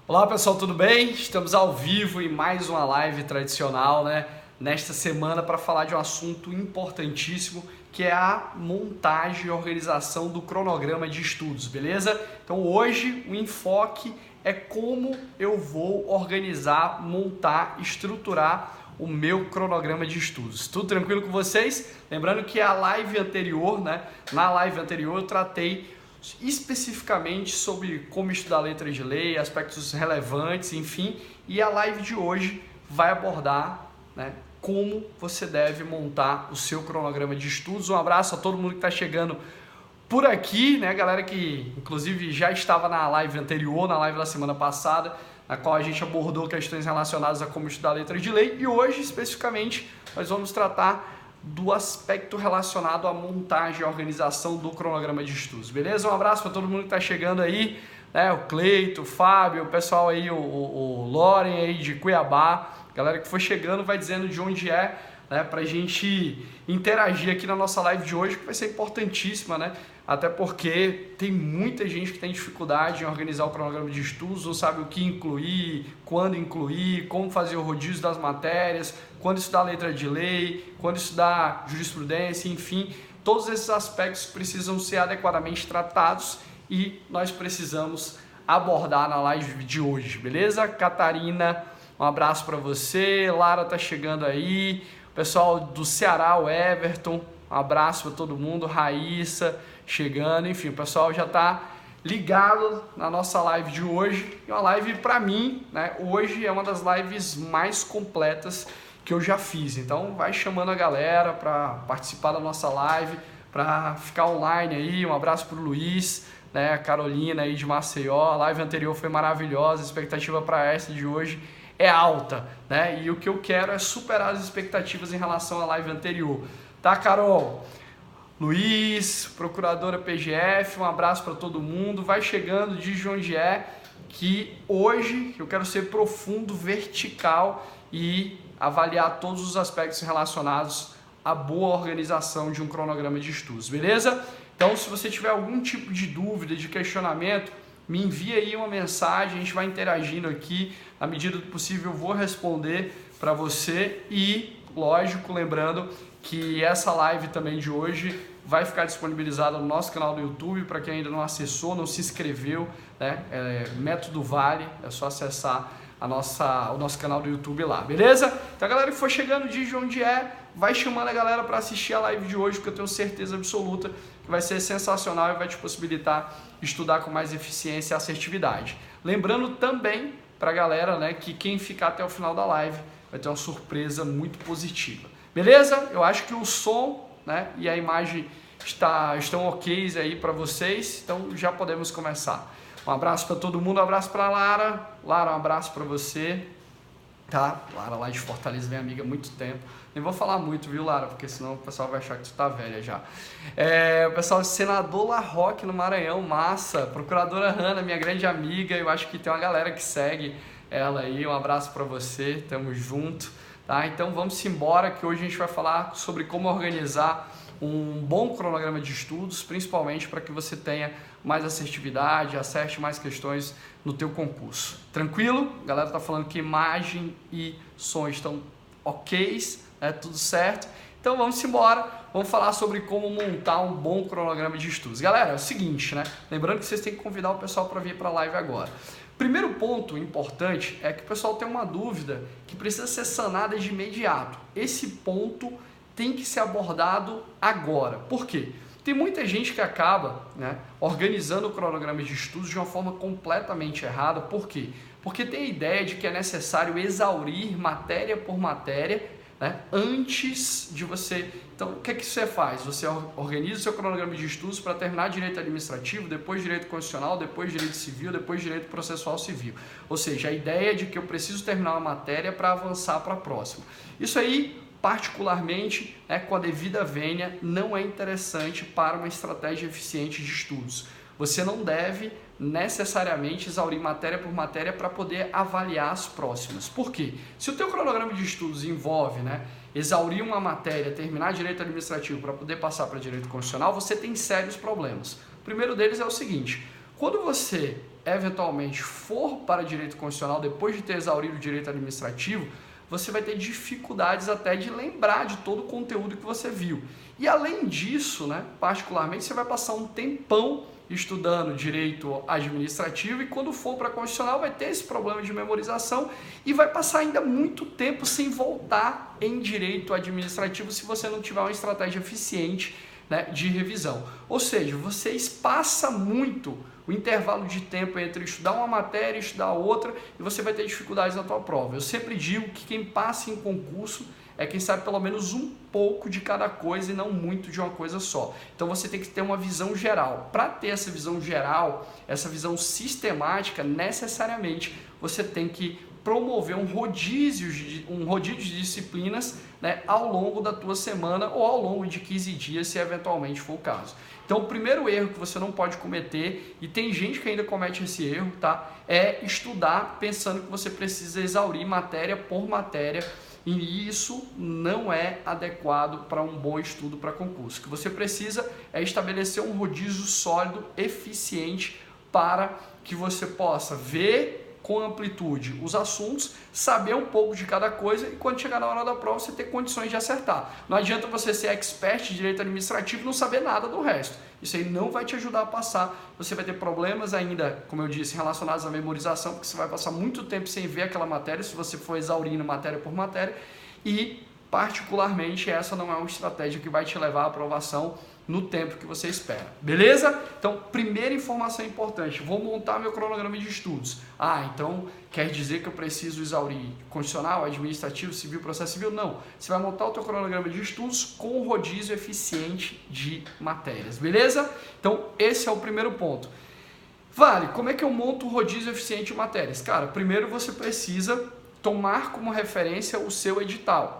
Olá pessoal, tudo bem? Estamos ao vivo em mais uma live tradicional, né? Nesta semana para falar de um assunto importantíssimo que é a montagem e organização do cronograma de estudos, beleza? Então hoje o enfoque é como eu vou organizar, montar, estruturar o meu cronograma de estudos. Tudo tranquilo com vocês? Lembrando que a live anterior, né? Na live anterior eu tratei especificamente sobre como estudar letras de lei, aspectos relevantes, enfim, e a live de hoje vai abordar, né, como você deve montar o seu cronograma de estudos. Um abraço a todo mundo que está chegando por aqui, né, galera que inclusive já estava na live anterior, na live da semana passada, na qual a gente abordou questões relacionadas a como estudar letras de lei, e hoje especificamente nós vamos tratar do aspecto relacionado à montagem e organização do cronograma de estudos, beleza? Um abraço para todo mundo que está chegando aí, né? O Cleito, o Fábio, o pessoal aí, o Loren aí de Cuiabá, galera que foi chegando vai dizendo de onde é, né? Para a gente interagir aqui na nossa live de hoje, que vai ser importantíssima, né? Até porque tem muita gente que tem dificuldade em organizar o cronograma de estudos, não sabe o que incluir, quando incluir, como fazer o rodízio das matérias, quando estudar letra de lei, quando estudar jurisprudência, enfim, todos esses aspectos precisam ser adequadamente tratados e nós precisamos abordar na live de hoje, beleza? Catarina, um abraço para você, Lara tá chegando aí, o pessoal do Ceará, o Everton, um abraço para todo mundo, Raíssa chegando, enfim, o pessoal já tá ligado na nossa live de hoje, e uma live para mim, né, hoje é uma das lives mais completas que eu já fiz, então vai chamando a galera para participar da nossa live, para ficar online aí, um abraço pro Luiz, né, a Carolina aí de Maceió, a live anterior foi maravilhosa, a expectativa para essa de hoje é alta, né, e o que eu quero é superar as expectativas em relação à live anterior, tá, Carol? Luiz, procuradora PGF, um abraço para todo mundo, vai chegando de onde é, que hoje eu quero ser profundo, vertical e avaliar todos os aspectos relacionados à boa organização de um cronograma de estudos, beleza? Então, se você tiver algum tipo de dúvida, de questionamento, me envia aí uma mensagem, a gente vai interagindo aqui, na medida do possível eu vou responder para você e, lógico, lembrando que essa live também de hoje vai ficar disponibilizada no nosso canal do YouTube, para quem ainda não acessou, não se inscreveu, né? Método Vale, é só acessar o nosso canal do YouTube lá, beleza? Então a galera que for chegando, diz onde é, vai chamando a galera para assistir a live de hoje, porque eu tenho certeza absoluta que vai ser sensacional e vai te possibilitar estudar com mais eficiência e assertividade. Lembrando também para a galera, né, que quem ficar até o final da live vai ter uma surpresa muito positiva. Beleza? Eu acho que o som, né, e a imagem estão ok aí para vocês, então já podemos começar. Um abraço para todo mundo, um abraço para Lara. Lara, um abraço para você. Tá? Lara lá de Fortaleza, minha amiga há muito tempo. Nem vou falar muito, viu, Lara? Porque senão o pessoal vai achar que tu tá velha já. O pessoal, senador Larroque no Maranhão, massa. Procuradora Hanna, minha grande amiga. Eu acho que tem uma galera que segue ela aí. Um abraço para você, tamo junto. Tá? Então vamos embora, que hoje a gente vai falar sobre como organizar um bom cronograma de estudos, principalmente para que você tenha mais assertividade, acerte mais questões no teu concurso. Tranquilo? A galera tá falando que imagem e som estão ok, né? Tudo certo. Então vamos embora, vamos falar sobre como montar um bom cronograma de estudos. Galera, é o seguinte, né? Lembrando que vocês têm que convidar o pessoal para vir para a live agora. Primeiro ponto importante é que o pessoal tem uma dúvida que precisa ser sanada de imediato. Esse ponto tem que ser abordado agora. Por quê? Tem muita gente que acaba, né, organizando o cronograma de estudos de uma forma completamente errada. Por quê? Porque tem a ideia de que é necessário exaurir matéria por matéria, né, antes de você... Então, o que é que você faz? Você organiza o seu cronograma de estudos para terminar direito administrativo, depois direito constitucional, depois direito civil, depois direito processual civil. Ou seja, a ideia de que eu preciso terminar uma matéria para avançar para a próxima. Isso aí, particularmente, com a devida vênia, não é interessante para uma estratégia eficiente de estudos. Você não deve necessariamente exaurir matéria por matéria para poder avaliar as próximas. Por quê? Se o teu cronograma de estudos envolve, né, exaurir uma matéria, terminar direito administrativo para poder passar para direito constitucional, você tem sérios problemas. O primeiro deles é o seguinte: quando você eventualmente for para direito constitucional, depois de ter exaurido o direito administrativo, você vai ter dificuldades até de lembrar de todo o conteúdo que você viu. E além disso, né, particularmente, você vai passar um tempão estudando direito administrativo e quando for para constitucional vai ter esse problema de memorização e vai passar ainda muito tempo sem voltar em direito administrativo se você não tiver uma estratégia eficiente, né, de revisão. Ou seja, você espaça muito o intervalo de tempo entre estudar uma matéria e estudar outra e você vai ter dificuldades na tua prova. Eu sempre digo que quem passa em concurso é quem sabe pelo menos um pouco de cada coisa e não muito de uma coisa só. Então você tem que ter uma visão geral. Para ter essa visão geral, essa visão sistemática, necessariamente você tem que promover um rodízio de disciplinas, né, ao longo da tua semana ou ao longo de 15 dias, se eventualmente for o caso. Então o primeiro erro que você não pode cometer, e tem gente que ainda comete esse erro, tá, é estudar pensando que você precisa exaurir matéria por matéria, e isso não é adequado para um bom estudo para concurso. O que você precisa é estabelecer um rodízio sólido, eficiente, para que você possa ver com amplitude os assuntos, saber um pouco de cada coisa e quando chegar na hora da prova você ter condições de acertar. Não adianta você ser expert de direito administrativo e não saber nada do resto. Isso aí não vai te ajudar a passar. Você vai ter problemas ainda, como eu disse, relacionados à memorização, porque você vai passar muito tempo sem ver aquela matéria, se você for exaurindo matéria por matéria, e particularmente essa não é uma estratégia que vai te levar à aprovação no tempo que você espera, beleza? Então, primeira informação importante, vou montar meu cronograma de estudos. Então quer dizer que eu preciso exaurir constitucional, administrativo, civil, processo civil? Não, você vai montar o teu cronograma de estudos com um rodízio eficiente de matérias, beleza? Então, esse é o primeiro ponto. Vale, como é que eu monto um rodízio eficiente de matérias? Cara, primeiro você precisa tomar como referência o seu edital.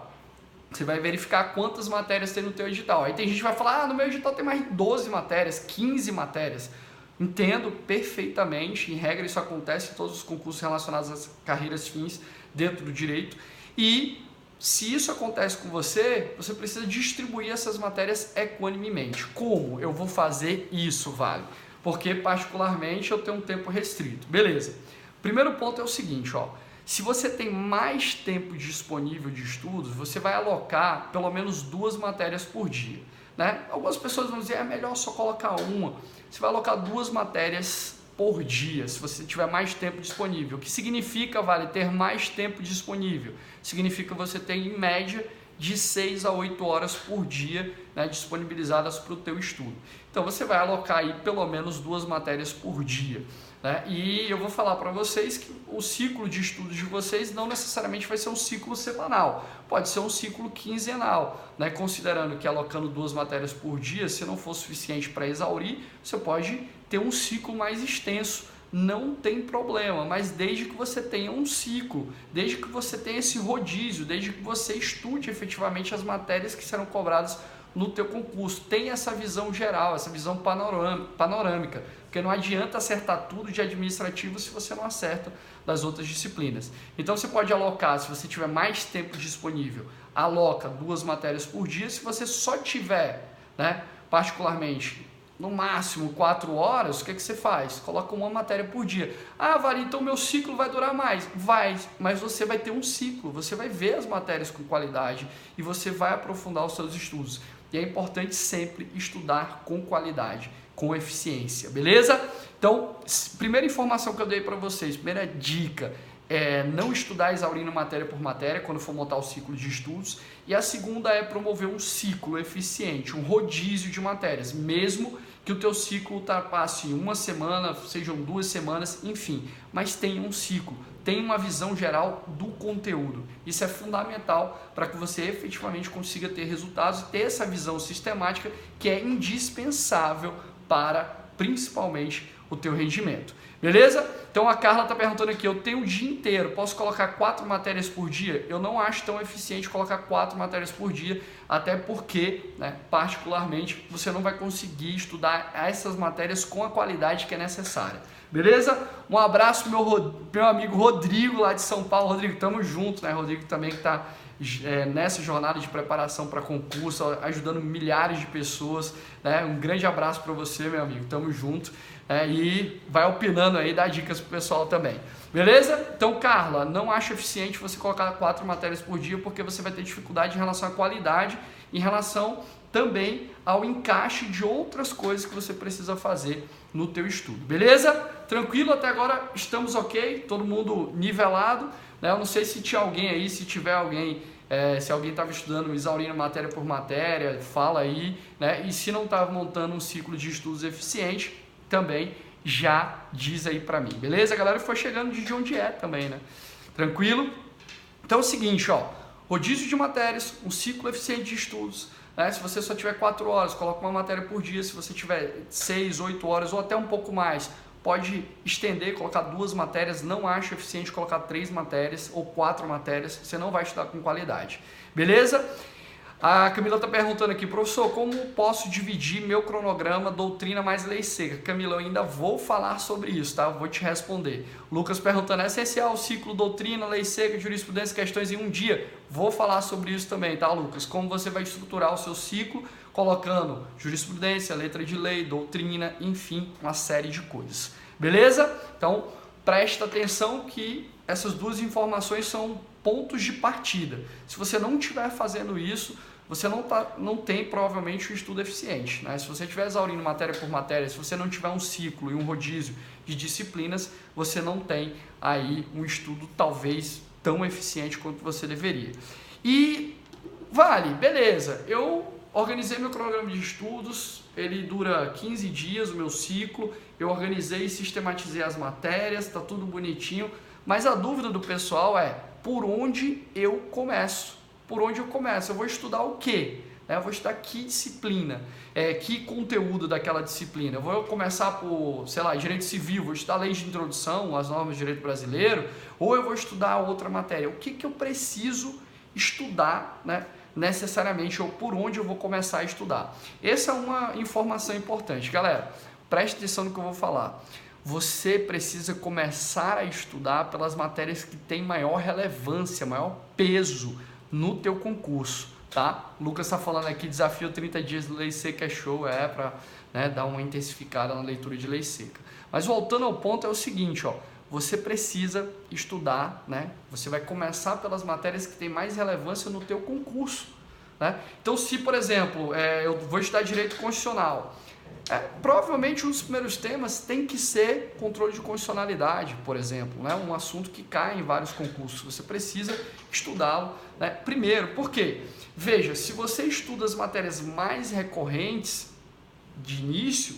Você vai verificar quantas matérias tem no teu edital. Aí tem gente que vai falar, no meu edital tem mais de 12 matérias, 15 matérias. Entendo perfeitamente, em regra isso acontece em todos os concursos relacionados às carreiras fins dentro do direito. E se isso acontece com você, você precisa distribuir essas matérias equanimemente. Como eu vou fazer isso, Vale? Porque particularmente eu tenho um tempo restrito. Beleza. Primeiro ponto é o seguinte, ó. Se você tem mais tempo disponível de estudos, você vai alocar pelo menos 2 matérias por dia, né? Algumas pessoas vão dizer, é melhor só colocar uma. Você vai alocar 2 matérias por dia, se você tiver mais tempo disponível. O que significa, Vale, ter mais tempo disponível? Significa você ter, em média, de 6 a 8 horas por dia, né, disponibilizadas para o teu estudo. Então você vai alocar aí pelo menos 2 matérias por dia. Né? E eu vou falar para vocês que o ciclo de estudos de vocês não necessariamente vai ser um ciclo semanal, pode ser um ciclo quinzenal, né? Considerando que alocando 2 matérias por dia, se não for suficiente para exaurir, você pode ter um ciclo mais extenso, não tem problema, mas desde que você tenha um ciclo, desde que você tenha esse rodízio, desde que você estude efetivamente as matérias que serão cobradas no teu concurso, tem essa visão geral, essa visão panorâmica, porque não adianta acertar tudo de administrativo se você não acerta das outras disciplinas. Então você pode alocar, se você tiver mais tempo disponível, aloca 2 matérias por dia. Se você só tiver, né, particularmente, no máximo 4 horas, o que você faz? Coloca 1 matéria por dia. Vale, então meu ciclo vai durar mais? Vai, mas você vai ter um ciclo, você vai ver as matérias com qualidade e você vai aprofundar os seus estudos. E é importante sempre estudar com qualidade, com eficiência, beleza? Então, primeira informação que eu dei para vocês, primeira dica, é não estudar exaurindo matéria por matéria quando for montar o ciclo de estudos. E a segunda é promover um ciclo eficiente, um rodízio de matérias, mesmo que o teu ciclo ultrapasse 1 semana, sejam 2 semanas, enfim, mas tenha um ciclo, tenha uma visão geral do conteúdo. Isso é fundamental para que você efetivamente consiga ter resultados e ter essa visão sistemática que é indispensável para, principalmente, o teu rendimento. Beleza? Então a Carla está perguntando aqui, eu tenho o dia inteiro, posso colocar 4 matérias por dia? Eu não acho tão eficiente colocar 4 matérias por dia, até porque, né, particularmente, você não vai conseguir estudar essas matérias com a qualidade que é necessária. Beleza? Um abraço meu amigo Rodrigo lá de São Paulo. Rodrigo, tamo junto, né? Rodrigo também que está nessa jornada de preparação para concurso, ajudando milhares de pessoas, né? Um grande abraço para você, meu amigo, tamo junto. e vai opinando aí, dá dicas pro pessoal também. Beleza? Então, Carla, não acho eficiente você colocar 4 matérias por dia, porque você vai ter dificuldade em relação à qualidade, em relação também ao encaixe de outras coisas que você precisa fazer no teu estudo. Beleza? Tranquilo? Até agora estamos ok? Todo mundo nivelado? Né? Eu não sei se tinha alguém aí, se tiver alguém, se alguém estava estudando, exaurindo matéria por matéria, fala aí, né? E se não estava montando um ciclo de estudos eficiente, também já diz aí pra mim, beleza? A galera foi chegando de onde é também, né? Tranquilo? Então é o seguinte, ó, rodízio de matérias, um ciclo eficiente de estudos, né? Se você só tiver 4 horas, coloca uma matéria por dia. Se você tiver 6, 8 horas ou até um pouco mais, pode estender, colocar 2 matérias. Não acho eficiente colocar 3 matérias ou 4 matérias, você não vai estudar com qualidade, beleza? A Camila está perguntando aqui, professor, como posso dividir meu cronograma doutrina mais lei seca? Camila, eu ainda vou falar sobre isso, tá? Eu vou te responder. Lucas perguntando, é essencial o ciclo doutrina, lei seca, jurisprudência, questões em um dia? Vou falar sobre isso também, tá, Lucas? Como você vai estruturar o seu ciclo, colocando jurisprudência, letra de lei, doutrina, enfim, uma série de coisas. Beleza? Então, presta atenção que essas 2 informações são pontos de partida. Se você não estiver fazendo isso, você não tem provavelmente um estudo eficiente, né? Se você estiver exaurindo matéria por matéria, se você não tiver um ciclo e um rodízio de disciplinas, você não tem aí um estudo talvez tão eficiente quanto você deveria. E vale, beleza, eu organizei meu cronograma de estudos, ele dura 15 dias, o meu ciclo, eu organizei e sistematizei as matérias, tá tudo bonitinho, mas a dúvida do pessoal é, por onde eu começo? Por onde eu começo? Eu vou estudar o quê? Eu vou estudar que disciplina? Que conteúdo daquela disciplina? Eu vou começar por, sei lá, direito civil, vou estudar leis de introdução, as normas de direito brasileiro, ou eu vou estudar outra matéria? O que eu preciso estudar, né, necessariamente, ou por onde eu vou começar a estudar? Essa é uma informação importante. Galera, preste atenção no que eu vou falar. Você precisa começar a estudar pelas matérias que têm maior relevância, maior peso no teu concurso, tá? Lucas está falando aqui, desafio 30 dias de lei seca é show, para, né, dar uma intensificada na leitura de lei seca. Mas voltando ao ponto, é o seguinte, ó, você precisa estudar, né? Você vai começar pelas matérias que têm mais relevância no teu concurso, né? Então, se, por exemplo, eu vou estudar direito constitucional, provavelmente um dos primeiros temas tem que ser controle de constitucionalidade, por exemplo, né? Um assunto que cai em vários concursos, você precisa estudá-lo, né? Primeiro, por quê? Veja, se você estuda as matérias mais recorrentes de início,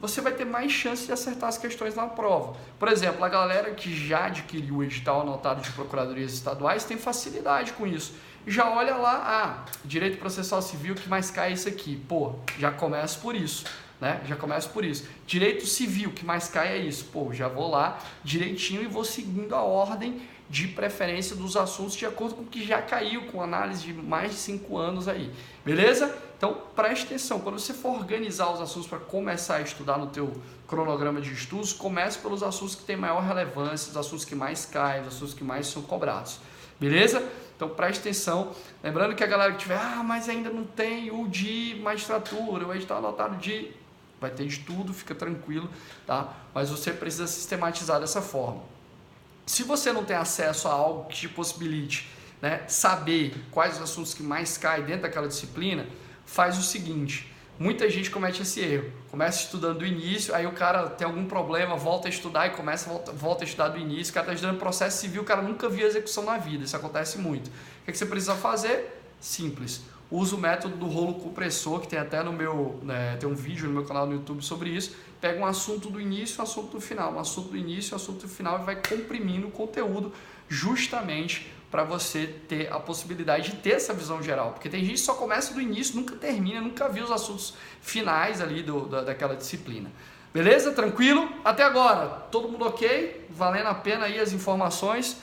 você vai ter mais chance de acertar as questões na prova. Por exemplo, a galera que já adquiriu o edital anotado de procuradorias estaduais tem facilidade com isso. Já olha lá, direito processual civil, que mais cai é isso aqui. Pô, já começa por isso. Né? Já começo por isso. Direito civil, que mais cai é isso. Pô, já vou lá direitinho e vou seguindo a ordem de preferência dos assuntos de acordo com o que já caiu, com análise de mais de 5 anos aí. Beleza? Então, preste atenção. Quando você for organizar os assuntos para começar a estudar no teu cronograma de estudos, comece pelos assuntos que têm maior relevância, os assuntos que mais caem, os assuntos que mais são cobrados. Beleza? Então preste atenção, lembrando que a galera que tiver, mas ainda não tem o de magistratura, o edital anotado de... Vai ter de tudo, fica tranquilo, tá? Mas você precisa sistematizar dessa forma. Se você não tem acesso a algo que te possibilite, né, saber quais os assuntos que mais caem dentro daquela disciplina, faz o seguinte, muita gente comete esse erro, começa estudando do início, aí o cara tem algum problema, volta a estudar e volta a estudar do início, o cara está estudando processo civil, o cara nunca viu execução na vida, isso acontece muito. O que você precisa fazer? Simples. Usa o método do rolo compressor, que tem até no meu, tem um vídeo no meu canal no YouTube sobre isso. Pega um assunto do início e um assunto do final, um assunto do início e um assunto do final e vai comprimindo o conteúdo justamente para você ter a possibilidade de ter essa visão geral. Porque tem gente que só começa do início, nunca termina, nunca viu os assuntos finais ali daquela disciplina. Beleza? Tranquilo? Até agora, todo mundo ok? Valendo a pena aí as informações?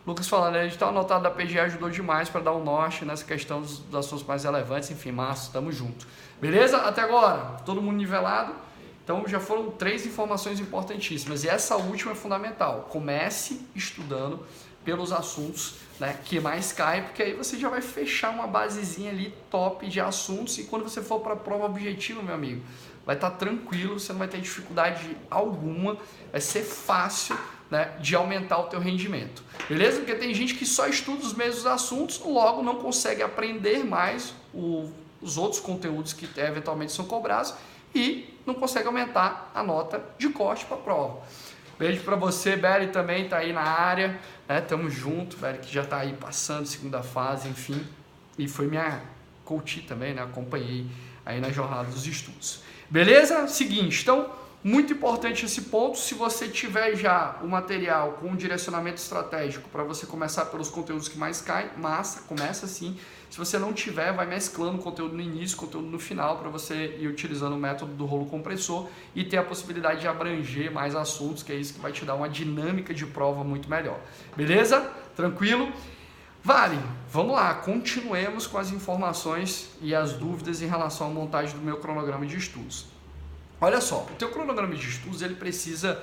Lucas falando, a edital anotado da PGE ajudou demais para dar um norte nessa questão dos assuntos mais relevantes, enfim, massa, tamo junto. Beleza? Até agora, todo mundo nivelado? Então já foram 3 informações importantíssimas e essa última é fundamental. Comece estudando pelos assuntos, né, que mais caem, porque aí você já vai fechar uma basezinha ali top de assuntos e quando você for para a prova objetiva, meu amigo, vai estar tranquilo, você não vai ter dificuldade alguma, vai ser fácil, né, de aumentar o teu rendimento, beleza? Porque tem gente que só estuda os mesmos assuntos, logo não consegue aprender mais os outros conteúdos que eventualmente são cobrados e não consegue aumentar a nota de corte para a prova. Beijo para você, Beli, também tá aí na área, né? Tamo junto, Beli, que já tá aí passando segunda fase, enfim, e foi minha coach também, né? Acompanhei aí na jornada dos estudos. Beleza? Seguinte, então, muito importante esse ponto. Se você tiver já o material com um direcionamento estratégico para você começar pelos conteúdos que mais caem, massa, começa assim. Se você não tiver, vai mesclando conteúdo no início, conteúdo no final, para você ir utilizando o método do rolo compressor e ter a possibilidade de abranger mais assuntos, que é isso que vai te dar uma dinâmica de prova muito melhor. Beleza? Tranquilo? Vale, vamos lá, continuemos com as informações e as dúvidas em relação à montagem do meu cronograma de estudos. Olha só, o teu cronograma de estudos ele precisa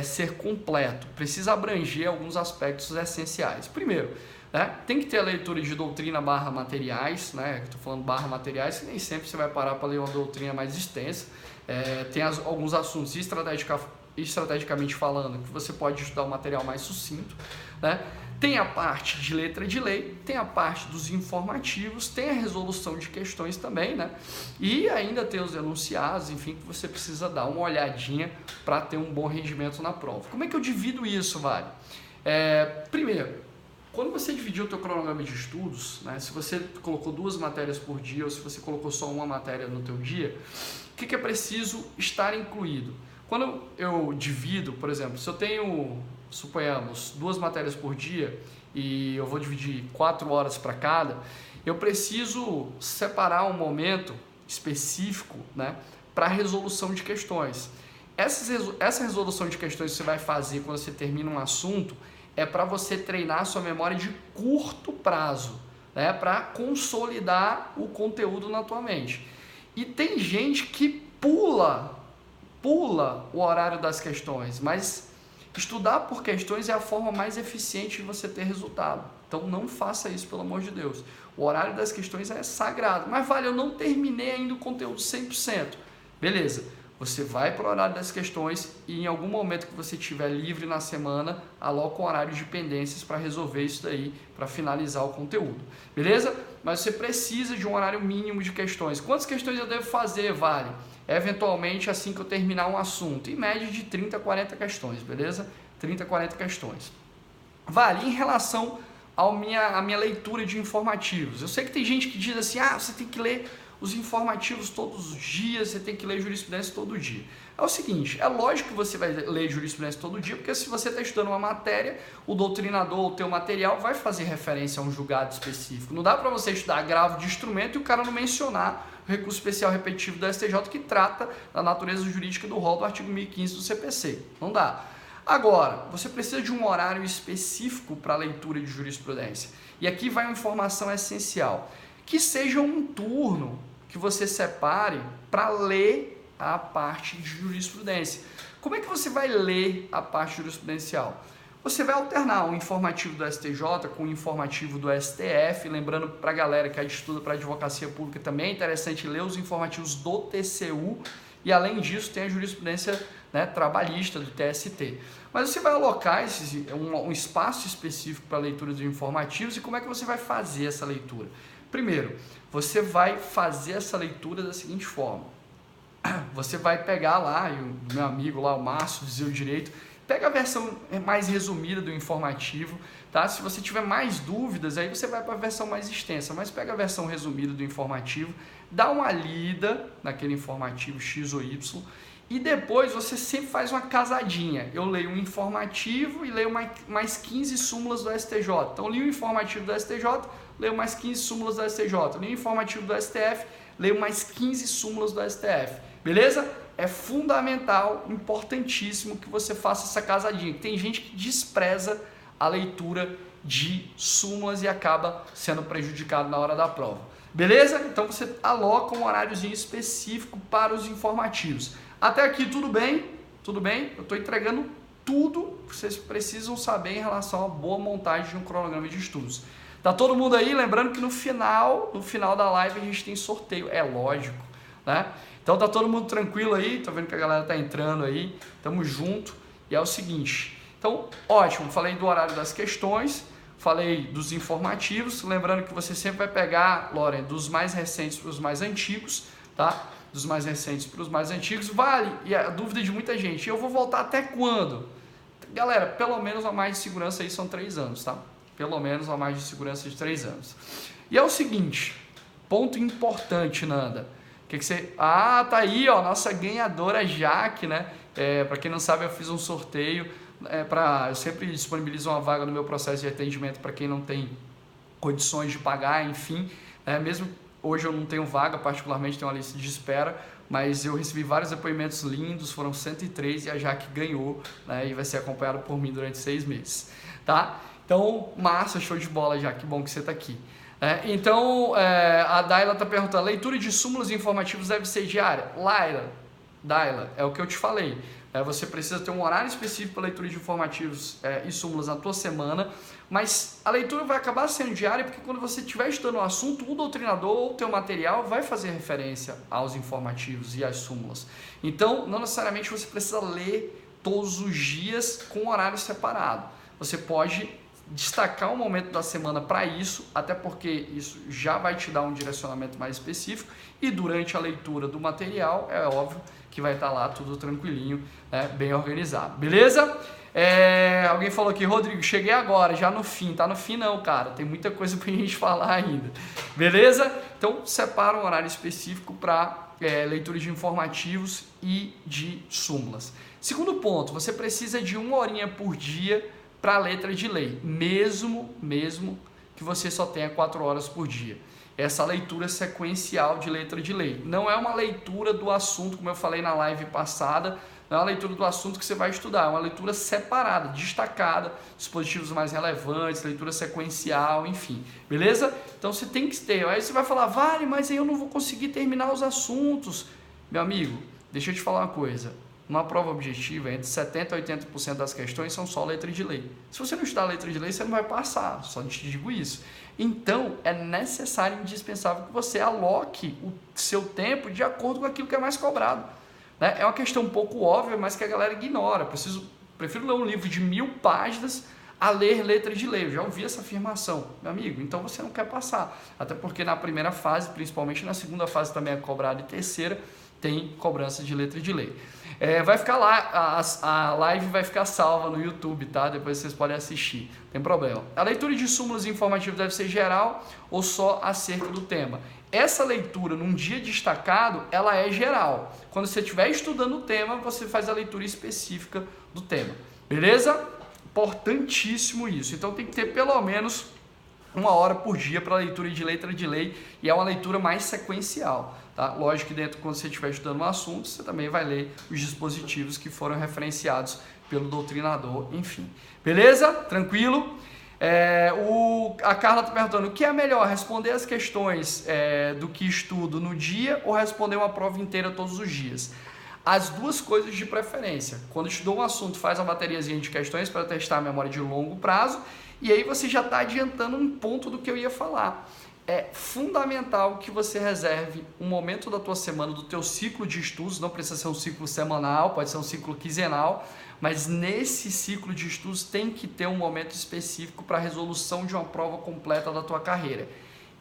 ser completo, precisa abranger alguns aspectos essenciais. Primeiro, né, tem que ter a leitura de doutrina barra materiais, né? Estou falando barra materiais, que nem sempre você vai parar para ler uma doutrina mais extensa. Tem alguns assuntos estrategicamente falando que você pode estudar um material mais sucinto, né? Tem a parte de letra de lei, tem a parte dos informativos, tem a resolução de questões também, né? E ainda tem os enunciados, enfim, que você precisa dar uma olhadinha para ter um bom rendimento na prova. Como é que eu divido isso, Vale? Primeiro, quando você dividir o teu cronograma de estudos, né, se você colocou 2 matérias por dia ou se você colocou só uma matéria no teu dia, o que é preciso estar incluído? Quando eu divido, por exemplo, se eu tenho, suponhamos, 2 matérias por dia e eu vou dividir 4 horas para cada, eu preciso separar um momento específico, né, para a resolução de questões. Essa resolução de questões que você vai fazer quando você termina um assunto é para você treinar a sua memória de curto prazo, né, para consolidar o conteúdo na tua mente. E tem gente que pula o horário das questões, mas estudar por questões é a forma mais eficiente de você ter resultado. Então não faça isso, pelo amor de Deus. O horário das questões é sagrado. Mas vale, eu não terminei ainda o conteúdo 100%. Beleza, você vai para o horário das questões e em algum momento que você estiver livre na semana, aloca um horário de pendências para resolver isso daí, para finalizar o conteúdo. Beleza? Mas você precisa de um horário mínimo de questões. Quantas questões eu devo fazer, Vale? Eventualmente assim que eu terminar um assunto, em média de 30 a 40 questões, beleza? 30 a 40 questões. Vale, em relação à minha leitura de informativos, eu sei que tem gente que diz assim, você tem que ler os informativos todos os dias, você tem que ler jurisprudência todo dia. É o seguinte, é lógico que você vai ler jurisprudência todo dia, porque se você está estudando uma matéria, o doutrinador, o teu material, vai fazer referência a um julgado específico. Não dá para você estudar agravo de instrumento e o cara não mencionar o recurso especial repetitivo do STJ que trata da natureza jurídica do rol do artigo 1015 do CPC. Não dá. Agora, você precisa de um horário específico para a leitura de jurisprudência. E aqui vai uma informação essencial. Que seja um turno que você separe para ler a parte de jurisprudência. Como é que você vai ler a parte jurisprudencial? Você vai alternar o informativo do STJ com o informativo do STF, lembrando para a galera que estuda para advocacia pública também é interessante ler os informativos do TCU e além disso tem a jurisprudência, né, trabalhista do TST. Mas você vai alocar um espaço específico para a leitura dos informativos e como é que você vai fazer essa leitura? Primeiro, você vai fazer essa leitura da seguinte forma. Você vai pegar lá, e o meu amigo lá, o Márcio, dizer o direito, pega a versão mais resumida do informativo, tá? Se você tiver mais dúvidas, aí você vai para a versão mais extensa, mas pega a versão resumida do informativo, dá uma lida naquele informativo X ou Y, e depois você sempre faz uma casadinha. Eu leio um informativo e leio mais 15 súmulas do STJ. Então, li o informativo do STJ, leio mais 15 súmulas do STJ. Li o informativo do STF, leio mais 15 súmulas do STF. Beleza? É fundamental, importantíssimo que você faça essa casadinha. Tem gente que despreza a leitura de súmulas e acaba sendo prejudicado na hora da prova. Beleza? Então, você aloca um horáriozinho específico para os informativos. Até aqui tudo bem? Tudo bem? Eu estou entregando tudo que vocês precisam saber em relação à boa montagem de um cronograma de estudos. Tá todo mundo aí? Lembrando que no final da live a gente tem sorteio. É lógico, né? Então tá todo mundo tranquilo aí, tô vendo que a galera tá entrando aí, tamo junto. E é o seguinte, então ótimo, falei do horário das questões, falei dos informativos, lembrando que você sempre vai pegar, Loren, dos mais recentes para os mais antigos, tá? Dos mais recentes para os mais antigos, vale, e a dúvida de muita gente, eu vou voltar até quando? Galera, pelo menos a margem de segurança aí são 3 anos, tá? Pelo menos a margem de segurança de 3 anos. E é o seguinte, ponto importante, Nanda. Que você... Ah, tá aí, ó, nossa ganhadora Jaque, né? Para quem não sabe, eu fiz um sorteio. Eu sempre disponibilizo uma vaga no meu processo de atendimento para quem não tem condições de pagar, enfim. Mesmo hoje eu não tenho vaga, particularmente tenho uma lista de espera, mas eu recebi vários depoimentos lindos, foram 103 e a Jaque ganhou, né? E vai ser acompanhada por mim durante 6 meses, tá? Então, massa, show de bola, Jaque, que bom que você está aqui. Então, a Daila está perguntando, leitura de súmulas informativos deve ser diária? Daila, é o que eu te falei. Você precisa ter um horário específico para leitura de informativos e súmulas na tua semana, mas a leitura vai acabar sendo diária porque quando você estiver estudando o assunto, o doutrinador ou o teu material vai fazer referência aos informativos e às súmulas. Então, não necessariamente você precisa ler todos os dias com horário separado. Você pode destacar um momento da semana para isso, até porque isso já vai te dar um direcionamento mais específico e durante a leitura do material, é óbvio que vai estar lá tudo tranquilinho, bem organizado, beleza? Alguém falou aqui, Rodrigo, cheguei agora, já no fim, tá no fim não, cara, tem muita coisa pra gente falar ainda, beleza? Então separa um horário específico para leitura de informativos e de súmulas. Segundo ponto, você precisa de 1 horinha por dia para a letra de lei, mesmo que você só tenha 4 horas por dia. Essa leitura sequencial de letra de lei. Não é uma leitura do assunto, como eu falei na live passada, não é uma leitura do assunto que você vai estudar, é uma leitura separada, destacada, dispositivos mais relevantes, leitura sequencial, enfim. Beleza? Então você tem que ter. Aí você vai falar, vale, mas aí eu não vou conseguir terminar os assuntos. Meu amigo, deixa eu te falar uma coisa. Numa prova objetiva, entre 70% e 80% das questões são só letra de lei. Se você não estudar letra de lei, você não vai passar, só te digo isso. Então, é necessário e indispensável que você aloque o seu tempo de acordo com aquilo que é mais cobrado. É uma questão um pouco óbvia, mas que a galera ignora. Prefiro ler um livro de 1000 páginas a ler letra de lei. Eu já ouvi essa afirmação, meu amigo. Então, você não quer passar. Até porque na primeira fase, principalmente na segunda fase também é cobrado e terceira, tem cobrança de letra de lei. Vai ficar lá, a live vai ficar salva no YouTube, tá? Depois vocês podem assistir, não tem problema. A leitura de súmulas informativas deve ser geral ou só acerca do tema? Essa leitura num dia destacado, ela é geral. Quando você estiver estudando o tema, você faz a leitura específica do tema, beleza? Importantíssimo isso. Então tem que ter pelo menos 1 hora por dia para leitura de letra de lei e é uma leitura mais sequencial. Tá? Lógico que quando você estiver estudando um assunto, você também vai ler os dispositivos que foram referenciados pelo doutrinador, enfim. Beleza? Tranquilo? A Carla está perguntando, o que é melhor, responder as questões do que estudo no dia ou responder uma prova inteira todos os dias? As duas coisas de preferência. Quando estudou um assunto, faz uma bateriazinha de questões para testar a memória de longo prazo e aí você já está adiantando um ponto do que eu ia falar. É fundamental que você reserve um momento da tua semana, do teu ciclo de estudos, não precisa ser um ciclo semanal, pode ser um ciclo quinzenal, mas nesse ciclo de estudos tem que ter um momento específico para a resolução de uma prova completa da tua carreira.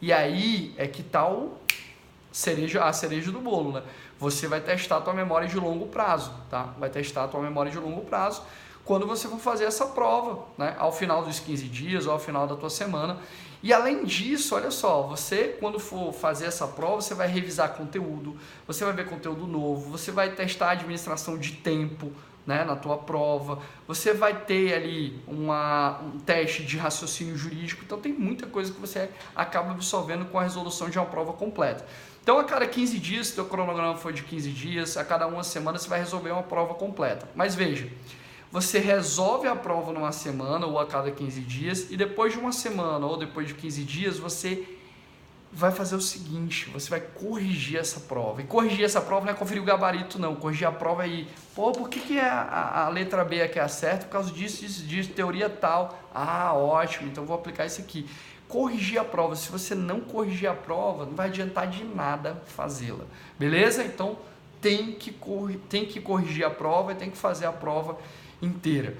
E aí é que tá a cereja do bolo, né? Você vai testar a tua memória de longo prazo, tá? Vai testar a tua memória de longo prazo quando você for fazer essa prova, né? Ao final dos 15 dias ou ao final da tua semana. E além disso, olha só, você quando for fazer essa prova, você vai revisar conteúdo, você vai ver conteúdo novo, você vai testar a administração de tempo, né, na tua prova, você vai ter ali um teste de raciocínio jurídico, então tem muita coisa que você acaba absorvendo com a resolução de uma prova completa. Então a cada 15 dias, se o teu cronograma for de 15 dias, a cada 1 semana você vai resolver uma prova completa. Mas veja, você resolve a prova numa semana ou a cada 15 dias e depois de 1 semana ou depois de 15 dias você vai fazer o seguinte, você vai corrigir essa prova. E corrigir essa prova não é conferir o gabarito não, corrigir a prova aí, por que a letra B aqui é a certa? Por causa disso, teoria tal. Ah, ótimo, então vou aplicar isso aqui. corrigir a prova. Se você não corrigir a prova, não vai adiantar de nada fazê-la, beleza? Então tem que corrigir a prova e tem que fazer a prova inteira.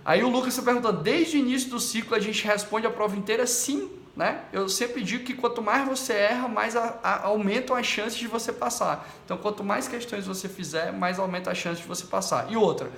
Aí o Lucas está perguntando, desde o início do ciclo a gente responde a prova inteira? Sim, né? Eu sempre digo que quanto mais você erra, mais aumentam as chances de você passar. Então quanto mais questões você fizer, mais aumenta a chance de você passar. E outra,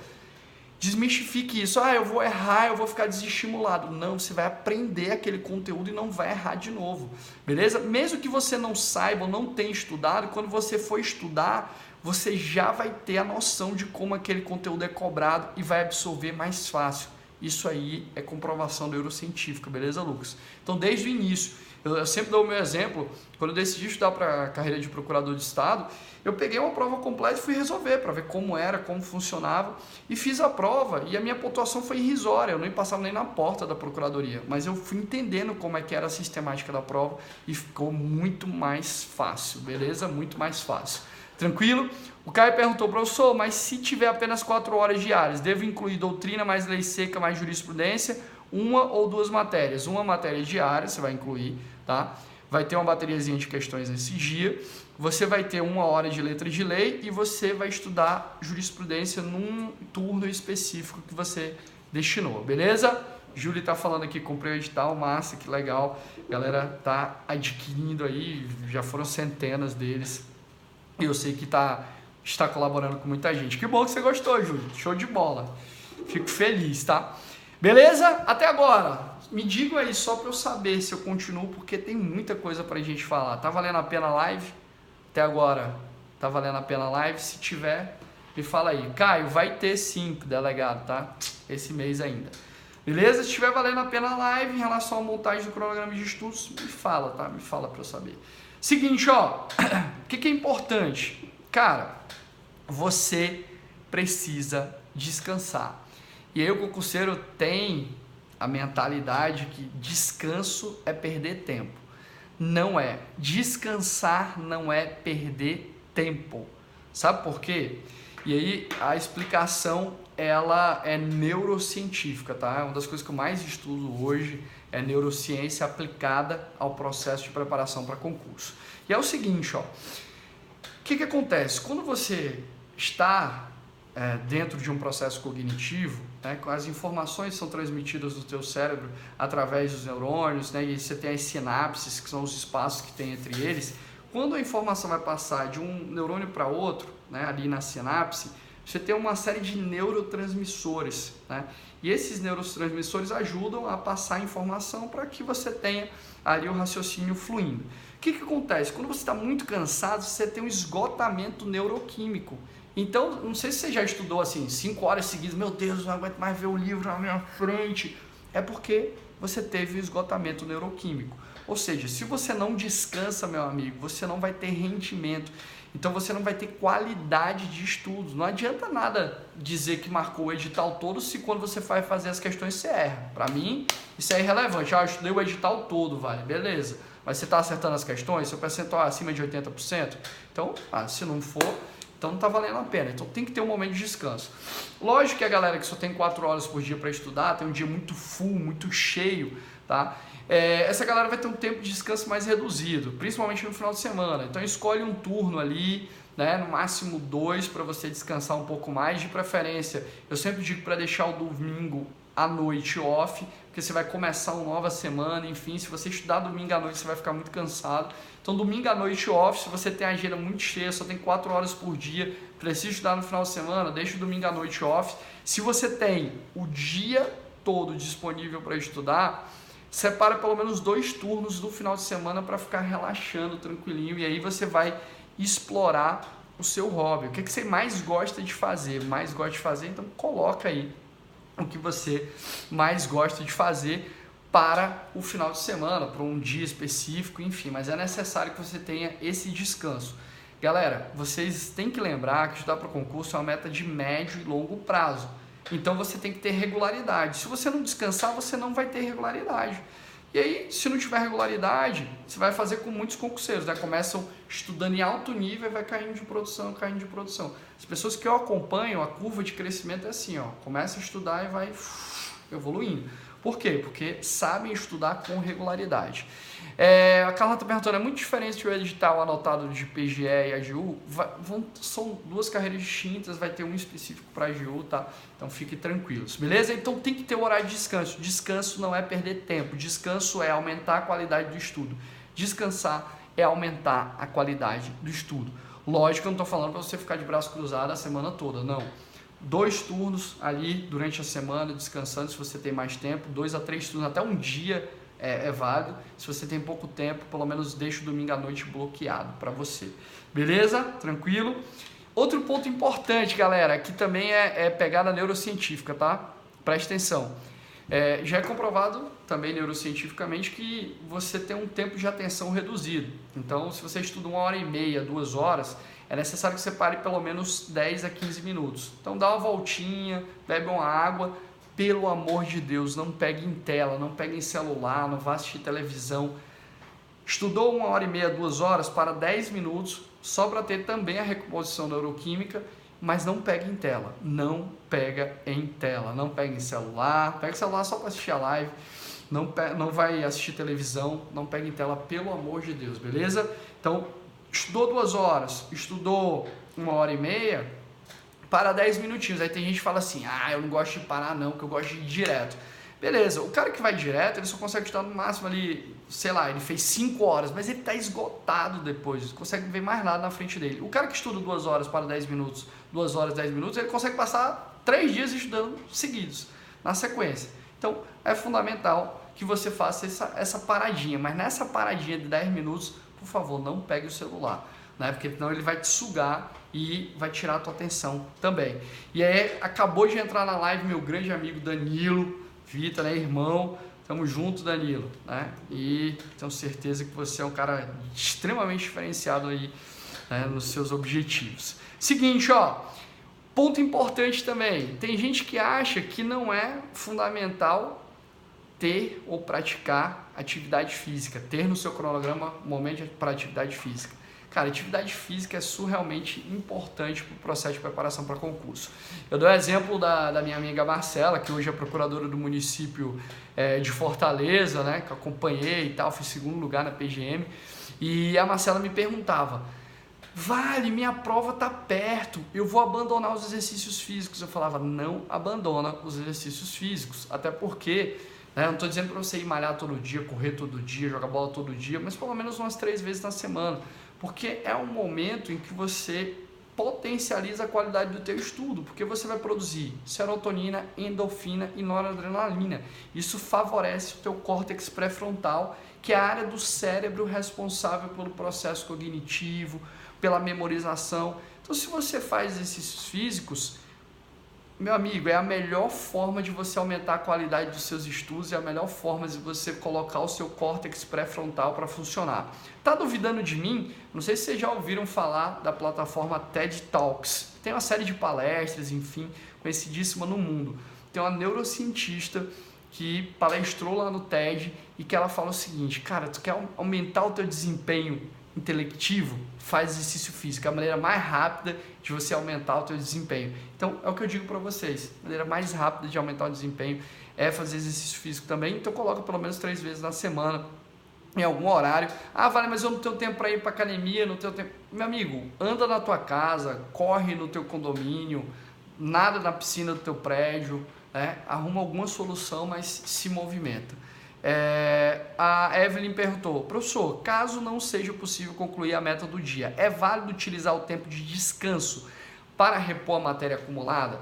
desmistifique isso. Eu vou errar, eu vou ficar desestimulado. Não, você vai aprender aquele conteúdo e não vai errar de novo, beleza? Mesmo que você não saiba ou não tenha estudado, quando você for estudar, você já vai ter a noção de como aquele conteúdo é cobrado e vai absorver mais fácil. Isso aí é comprovação neurocientífica, beleza, Lucas? Então, desde o início, eu sempre dou o meu exemplo, quando eu decidi estudar para a carreira de procurador de Estado, eu peguei uma prova completa e fui resolver, para ver como era, como funcionava, e fiz a prova, e a minha pontuação foi irrisória, eu nem passava nem na porta da procuradoria, mas eu fui entendendo como é que era a sistemática da prova e ficou muito mais fácil, beleza? Muito mais fácil. Tranquilo? O Caio perguntou, professor, mas se tiver apenas 4 horas diárias, devo incluir doutrina, mais lei seca, mais jurisprudência, uma ou 2 matérias? Uma matéria diária, você vai incluir, tá? Vai ter uma bateriazinha de questões nesse dia, você vai ter 1 hora de letra de lei e você vai estudar jurisprudência num turno específico que você destinou, beleza? Júlia tá falando aqui, comprei o edital, massa, que legal, a galera tá adquirindo aí, já foram centenas deles. E eu sei que está colaborando com muita gente. Que bom que você gostou, Júlio. Show de bola. Fico feliz, tá? Beleza? Até agora. Me digam aí só para eu saber se eu continuo, porque tem muita coisa pra gente falar. Tá valendo a pena a live? Até agora, tá valendo a pena a live? Se tiver, me fala aí. Caio, vai ter sim, delegado, tá? Esse mês ainda. Beleza? Se estiver valendo a pena a live em relação à montagem do cronograma de estudos, me fala, tá? Me fala para eu saber. Seguinte, ó, o que é importante? Cara, você precisa descansar. E aí o concurseiro tem a mentalidade que descanso é perder tempo. Não é. Descansar não é perder tempo. Sabe por quê? E aí a explicação, ela é neurocientífica, tá? É uma das coisas que eu mais estudo hoje, é neurociência aplicada ao processo de preparação para concurso. E é o seguinte, ó, o que acontece? Quando você está dentro de um processo cognitivo, né, as informações são transmitidas do teu cérebro através dos neurônios, né, e você tem as sinapses, que são os espaços que tem entre eles. Quando a informação vai passar de um neurônio para outro, né, ali na sinapse, você tem uma série de neurotransmissores, né? E esses neurotransmissores ajudam a passar a informação para que você tenha ali o raciocínio fluindo. O que acontece? Quando você está muito cansado, você tem um esgotamento neuroquímico. Então, não sei se você já estudou assim, 5 horas seguidas, meu Deus, não aguento mais ver o livro na minha frente. É porque você teve esgotamento neuroquímico. Ou seja, se você não descansa, meu amigo, você não vai ter rendimento. Então você não vai ter qualidade de estudos. Não adianta nada dizer que marcou o edital todo se quando você vai fazer as questões você erra. Para mim, isso é irrelevante. Eu estudei o edital todo, vale, beleza. Mas você está acertando as questões, seu percentual é acima de 80%? Então, se não for, então não está valendo a pena. Então tem que ter um momento de descanso. Lógico que a galera que só tem 4 horas por dia para estudar, tem um dia muito full, muito cheio, tá? Essa galera vai ter um tempo de descanso mais reduzido, principalmente no final de semana. Então escolhe um turno ali, né, no máximo 2 para você descansar um pouco mais, de preferência. Eu sempre digo para deixar o domingo à noite off, porque você vai começar uma nova semana, enfim, se você estudar domingo à noite você vai ficar muito cansado. Então domingo à noite off, se você tem a agenda muito cheia, só tem 4 horas por dia, precisa estudar no final de semana, deixa o domingo à noite off. Se você tem o dia todo disponível para estudar, separa pelo menos 2 turnos do final de semana para ficar relaxando, tranquilinho, e aí você vai explorar o seu hobby. O que você mais gosta de fazer? Então coloca aí o que você mais gosta de fazer para o final de semana, para um dia específico, enfim, mas é necessário que você tenha esse descanso. Galera, vocês têm que lembrar que estudar para o concurso é uma meta de médio e longo prazo. Então você tem que ter regularidade. Se você não descansar, você não vai ter regularidade. E aí, se não tiver regularidade, você vai fazer com muitos concurseiros, né? Começam estudando em alto nível e vai caindo de produção, As pessoas que eu acompanho, a curva de crescimento é assim, ó, começa a estudar e vai evoluindo. Por quê? Porque sabem estudar com regularidade. A Carla está perguntando, é muito diferente o edital anotado de PGE e AGU? São duas carreiras distintas, vai ter um específico para AGU, tá? Então fiquem tranquilos, beleza? Então tem que ter o horário de descanso. Descanso não é perder tempo, descanso é aumentar a qualidade do estudo. Descansar é aumentar a qualidade do estudo. Lógico que eu não estou falando para você ficar de braço cruzado a semana toda, não. 2 turnos ali durante a semana, descansando se você tem mais tempo, 2 a 3 turnos, até um dia é válido. Se você tem pouco tempo, pelo menos deixa o domingo à noite bloqueado para você. Beleza? Tranquilo? Outro ponto importante, galera, que também é pegada neurocientífica, tá? Preste atenção. Já é comprovado também neurocientificamente que você tem um tempo de atenção reduzido. Então, se você estuda 1h30, 2 horas, é necessário que você pare pelo menos 10 a 15 minutos. Então, dá uma voltinha, bebe uma água. Pelo amor de Deus, não pegue em tela, não pegue em celular, não vá assistir televisão. Estudou 1h30, 2 horas, para 10 minutos, só para ter também a recomposição neuroquímica, mas não pegue em tela. Não pega em tela, não pega em celular. Pega celular só para assistir a live. Não vai assistir televisão, não pega em tela, pelo amor de Deus, beleza? Então, estudou 2 horas, estudou 1h30, para 10 minutinhos. Aí tem gente que fala assim, eu não gosto de parar não, que eu gosto de ir direto. Beleza, o cara que vai direto, ele só consegue estudar no máximo ali, sei lá, ele fez 5 horas, mas ele está esgotado depois, não consegue ver mais nada na frente dele. O cara que estuda 2 horas para 10 minutos, 2 horas, 10 minutos, ele consegue passar 3 dias estudando seguidos, na sequência. Então, é fundamental que você faça essa paradinha, mas nessa paradinha de 10 minutos, por favor, não pegue o celular, né? Porque senão ele vai te sugar e vai tirar a tua atenção também. E aí, acabou de entrar na live meu grande amigo Danilo Vitor, né, irmão? Tamo junto, Danilo, né? E tenho certeza que você é um cara extremamente diferenciado aí, né, nos seus objetivos. Seguinte, ó, ponto importante também. Tem gente que acha que não é fundamental ter ou praticar atividade física, ter no seu cronograma um momento para atividade física. Cara, atividade física é surrealmente importante para o processo de preparação para concurso. Eu dou o exemplo da minha amiga Marcela, que hoje é procuradora do município de Fortaleza, né, que eu acompanhei e tal, fui 2º lugar na PGM, e a Marcela me perguntava, Vale, minha prova está perto, eu vou abandonar os exercícios físicos. Eu falava, não abandona os exercícios físicos, até porque... eu não estou dizendo para você ir malhar todo dia, correr todo dia, jogar bola todo dia, mas pelo menos umas 3 vezes na semana, porque é um momento em que você potencializa a qualidade do teu estudo, porque você vai produzir serotonina, endorfina e noradrenalina. Isso favorece o teu córtex pré-frontal, que é a área do cérebro responsável pelo processo cognitivo, pela memorização. Então, se você faz exercícios físicos, meu amigo, é a melhor forma de você aumentar a qualidade dos seus estudos, é a melhor forma de você colocar o seu córtex pré-frontal para funcionar. Tá duvidando de mim? Não sei se vocês já ouviram falar da plataforma TED Talks. Tem uma série de palestras, enfim, conhecidíssima no mundo. Tem uma neurocientista que palestrou lá no TED e que ela fala o seguinte, cara, tu quer aumentar o teu desempenho intelectivo? Faz exercício físico, é a maneira mais rápida de você aumentar o teu desempenho. Então, é o que eu digo para vocês, a maneira mais rápida de aumentar o desempenho é fazer exercício físico também, então coloca pelo menos 3 vezes na semana, em algum horário. Vale, mas eu não tenho tempo para ir para academia, não tenho tempo. Meu amigo, anda na tua casa, corre no teu condomínio, nada na piscina do teu prédio, né? Arruma alguma solução, mas se movimenta. A Evelyn perguntou, professor, caso não seja possível concluir a meta do dia, é válido utilizar o tempo de descanso para repor a matéria acumulada?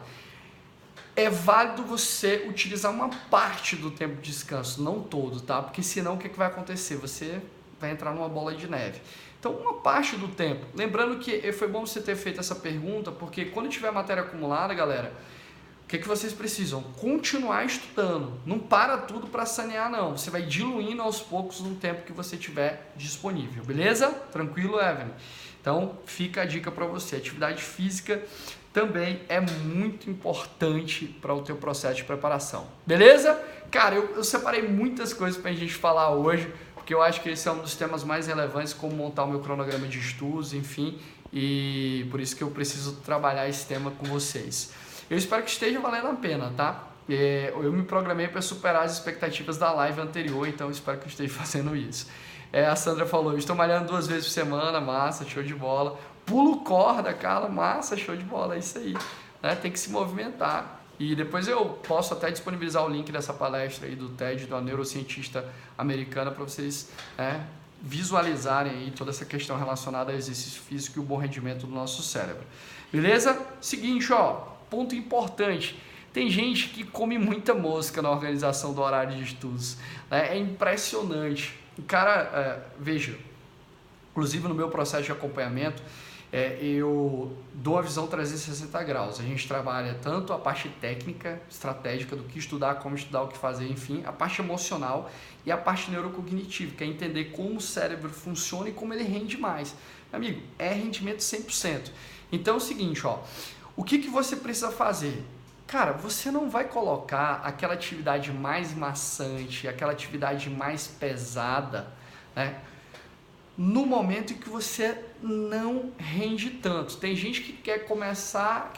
É válido você utilizar uma parte do tempo de descanso, não todo, tá? Porque senão o que vai acontecer? Você vai entrar numa bola de neve. Então, uma parte do tempo. Lembrando que foi bom você ter feito essa pergunta, porque quando tiver matéria acumulada, galera, o que vocês precisam? Continuar estudando. Não para tudo para sanear, não. Você vai diluindo aos poucos no tempo que você tiver disponível. Beleza? Tranquilo, Evelyn? Então, fica a dica para você. Atividade física também é muito importante para o teu processo de preparação. Beleza? Cara, eu separei muitas coisas para a gente falar hoje, porque eu acho que esse é um dos temas mais relevantes, como montar o meu cronograma de estudos, enfim, e por isso que eu preciso trabalhar esse tema com vocês. Eu espero que esteja valendo a pena, tá? Eu me programei para superar as expectativas da live anterior, então espero que eu esteja fazendo isso. A Sandra falou, estou malhando 2 vezes por semana, massa, show de bola. Pulo corda, cara, massa, show de bola, é isso aí. Né? Tem que se movimentar. E depois eu posso até disponibilizar o link dessa palestra aí do TED, do neurocientista americana, para vocês visualizarem aí toda essa questão relacionada ao exercício físico e o bom rendimento do nosso cérebro. Beleza? Seguinte, ó, ponto importante. Tem gente que come muita mosca na organização do horário de estudos. Né? É impressionante. O cara, veja, inclusive no meu processo de acompanhamento, eu dou a visão 360 graus. A gente trabalha tanto a parte técnica, estratégica do que estudar, como estudar, o que fazer, enfim, a parte emocional e a parte neurocognitiva, que é entender como o cérebro funciona e como ele rende mais. Meu amigo, é rendimento 100%. Então é o seguinte, ó, o que você precisa fazer? Cara, você não vai colocar aquela atividade mais maçante, aquela atividade mais pesada, né, no momento em que você não rende tanto. Tem gente que quer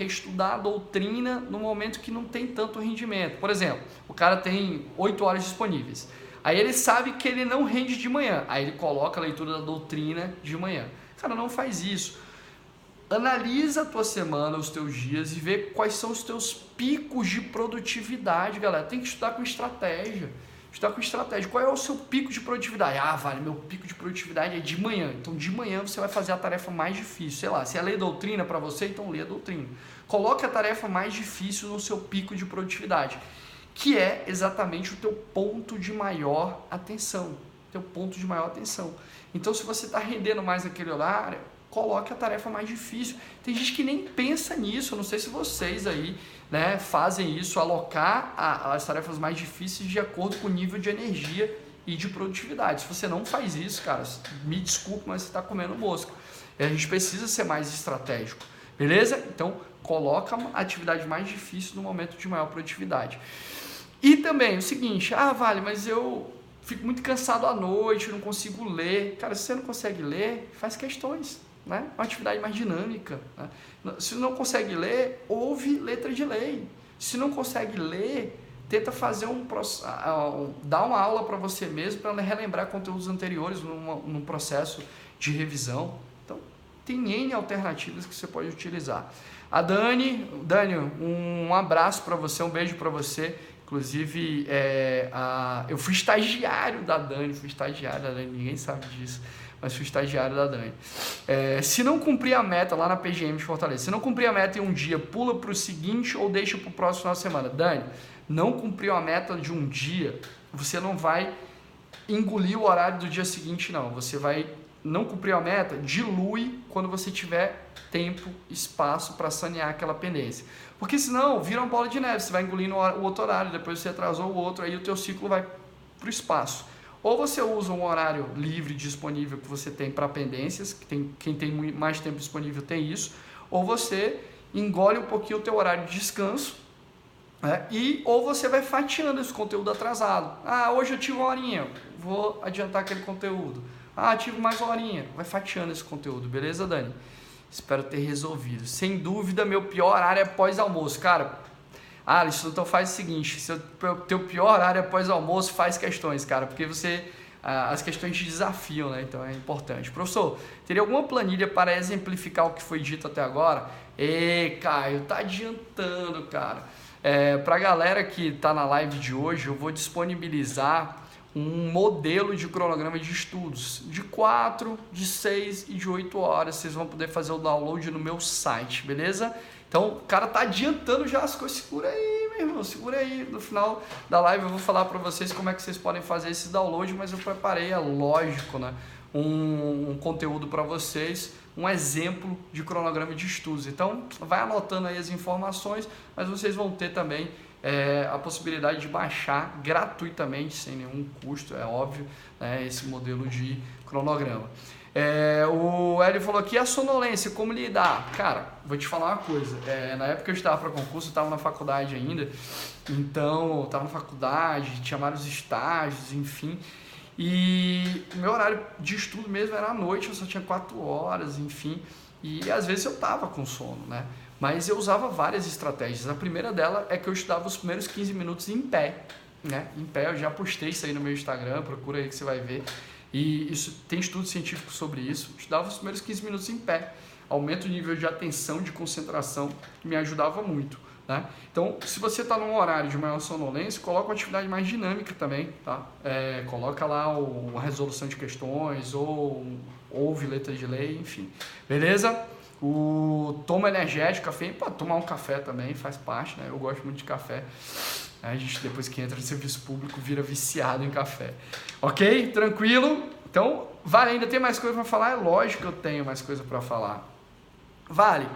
estudar a doutrina no momento que não tem tanto rendimento. Por exemplo, o cara tem 8 horas disponíveis. Aí ele sabe que ele não rende de manhã. Aí ele coloca a leitura da doutrina de manhã. Cara, não faz isso. Analisa a tua semana, os teus dias e vê quais são os teus picos de produtividade, galera. Tem que estudar com estratégia. Estudar com estratégia. Qual é o seu pico de produtividade? Vale, meu pico de produtividade é de manhã. Então, de manhã você vai fazer a tarefa mais difícil. Sei lá, se é ler doutrina para você, então lê a doutrina. Coloque a tarefa mais difícil no seu pico de produtividade, que é exatamente o teu ponto de maior atenção. Teu ponto de maior atenção. Então, se você está rendendo mais naquele horário, coloque a tarefa mais difícil. Tem gente que nem pensa nisso, eu não sei se vocês aí, né, fazem isso, alocar as tarefas mais difíceis de acordo com o nível de energia e de produtividade. Se você não faz isso, cara, me desculpe, mas você está comendo mosca. E a gente precisa ser mais estratégico, beleza? Então, coloca a atividade mais difícil no momento de maior produtividade. E também o seguinte, Vale, mas eu fico muito cansado à noite, não consigo ler. Cara, se você não consegue ler, faz questões. Né? Uma atividade mais dinâmica. Né? Se não consegue ler, ouve letra de lei. Se não consegue ler, tenta fazer dar uma aula para você mesmo para relembrar conteúdos anteriores num processo de revisão. Então, tem N alternativas que você pode utilizar. A Dani, um abraço para você, um beijo para você. Inclusive, eu fui estagiário da Dani, ninguém sabe disso. Mas fui estagiário da Dani. Se não cumprir a meta lá na PGM de Fortaleza, se não cumprir a meta em um dia, pula para o seguinte ou deixa para o próximo final de semana. Dani, não cumpriu a meta de um dia, você não vai engolir o horário do dia seguinte, não. Você vai não cumprir a meta, dilui quando você tiver tempo, espaço para sanear aquela pendência. Porque senão vira uma bola de neve, você vai engolindo o outro horário, depois você atrasou o outro, aí o teu ciclo vai para o espaço. Ou você usa um horário livre disponível que você tem para pendências, quem tem mais tempo disponível tem isso, ou você engole um pouquinho o teu horário de descanso, né? Ou você vai fatiando esse conteúdo atrasado. Hoje eu tive uma horinha, vou adiantar aquele conteúdo. Tive mais uma horinha, vai fatiando esse conteúdo, beleza, Dani? Espero ter resolvido. Sem dúvida, meu pior horário é pós-almoço. Cara, Alisson, então faz o seguinte, se o teu pior horário é pós-almoço, faz questões, cara, porque as questões te desafiam, né? Então é importante. Professor, teria alguma planilha para exemplificar o que foi dito até agora? Caio, tá adiantando, cara. Para a galera que está na live de hoje, eu vou disponibilizar um modelo de cronograma de estudos de 4, de 6 e de 8 horas. Vocês vão poder fazer o download no meu site, beleza? Então, o cara tá adiantando já as coisas. Segura aí, meu irmão, segura aí. No final da live eu vou falar para vocês como é que vocês podem fazer esse download, mas eu preparei, é lógico, né, um conteúdo para vocês, um exemplo de cronograma de estudos. Então, vai anotando aí as informações, mas vocês vão ter também a possibilidade de baixar gratuitamente, sem nenhum custo, é óbvio, né, esse modelo de cronograma. O Hélio falou aqui, a sonolência, como lidar? Cara, vou te falar uma coisa, na época que eu estava para concurso, eu estava na faculdade ainda, então eu estava na faculdade, tinha vários estágios, enfim, e o meu horário de estudo mesmo era à noite, eu só tinha 4 horas, enfim, e às vezes eu estava com sono, né? Mas eu usava várias estratégias. A primeira dela é que eu estudava os primeiros 15 minutos em pé, né? Em pé, eu já postei isso aí no meu Instagram, procura aí que você vai ver. E isso tem estudo científico sobre isso. Eu estudava os primeiros 15 minutos em pé. Aumenta o nível de atenção, de concentração, me ajudava muito, né? Então, se você está num horário de maior sonolência, coloca uma atividade mais dinâmica também, tá? Coloca lá a resolução de questões, ou ouve letra de lei, enfim. Beleza? O toma energético, café, pode tomar um café também, faz parte, né? Eu gosto muito de café. A gente, depois que entra no serviço público, vira viciado em café. Ok? Tranquilo? Então, Vale, ainda tem mais coisa para falar? É lógico que eu tenho mais coisa para falar. Vale,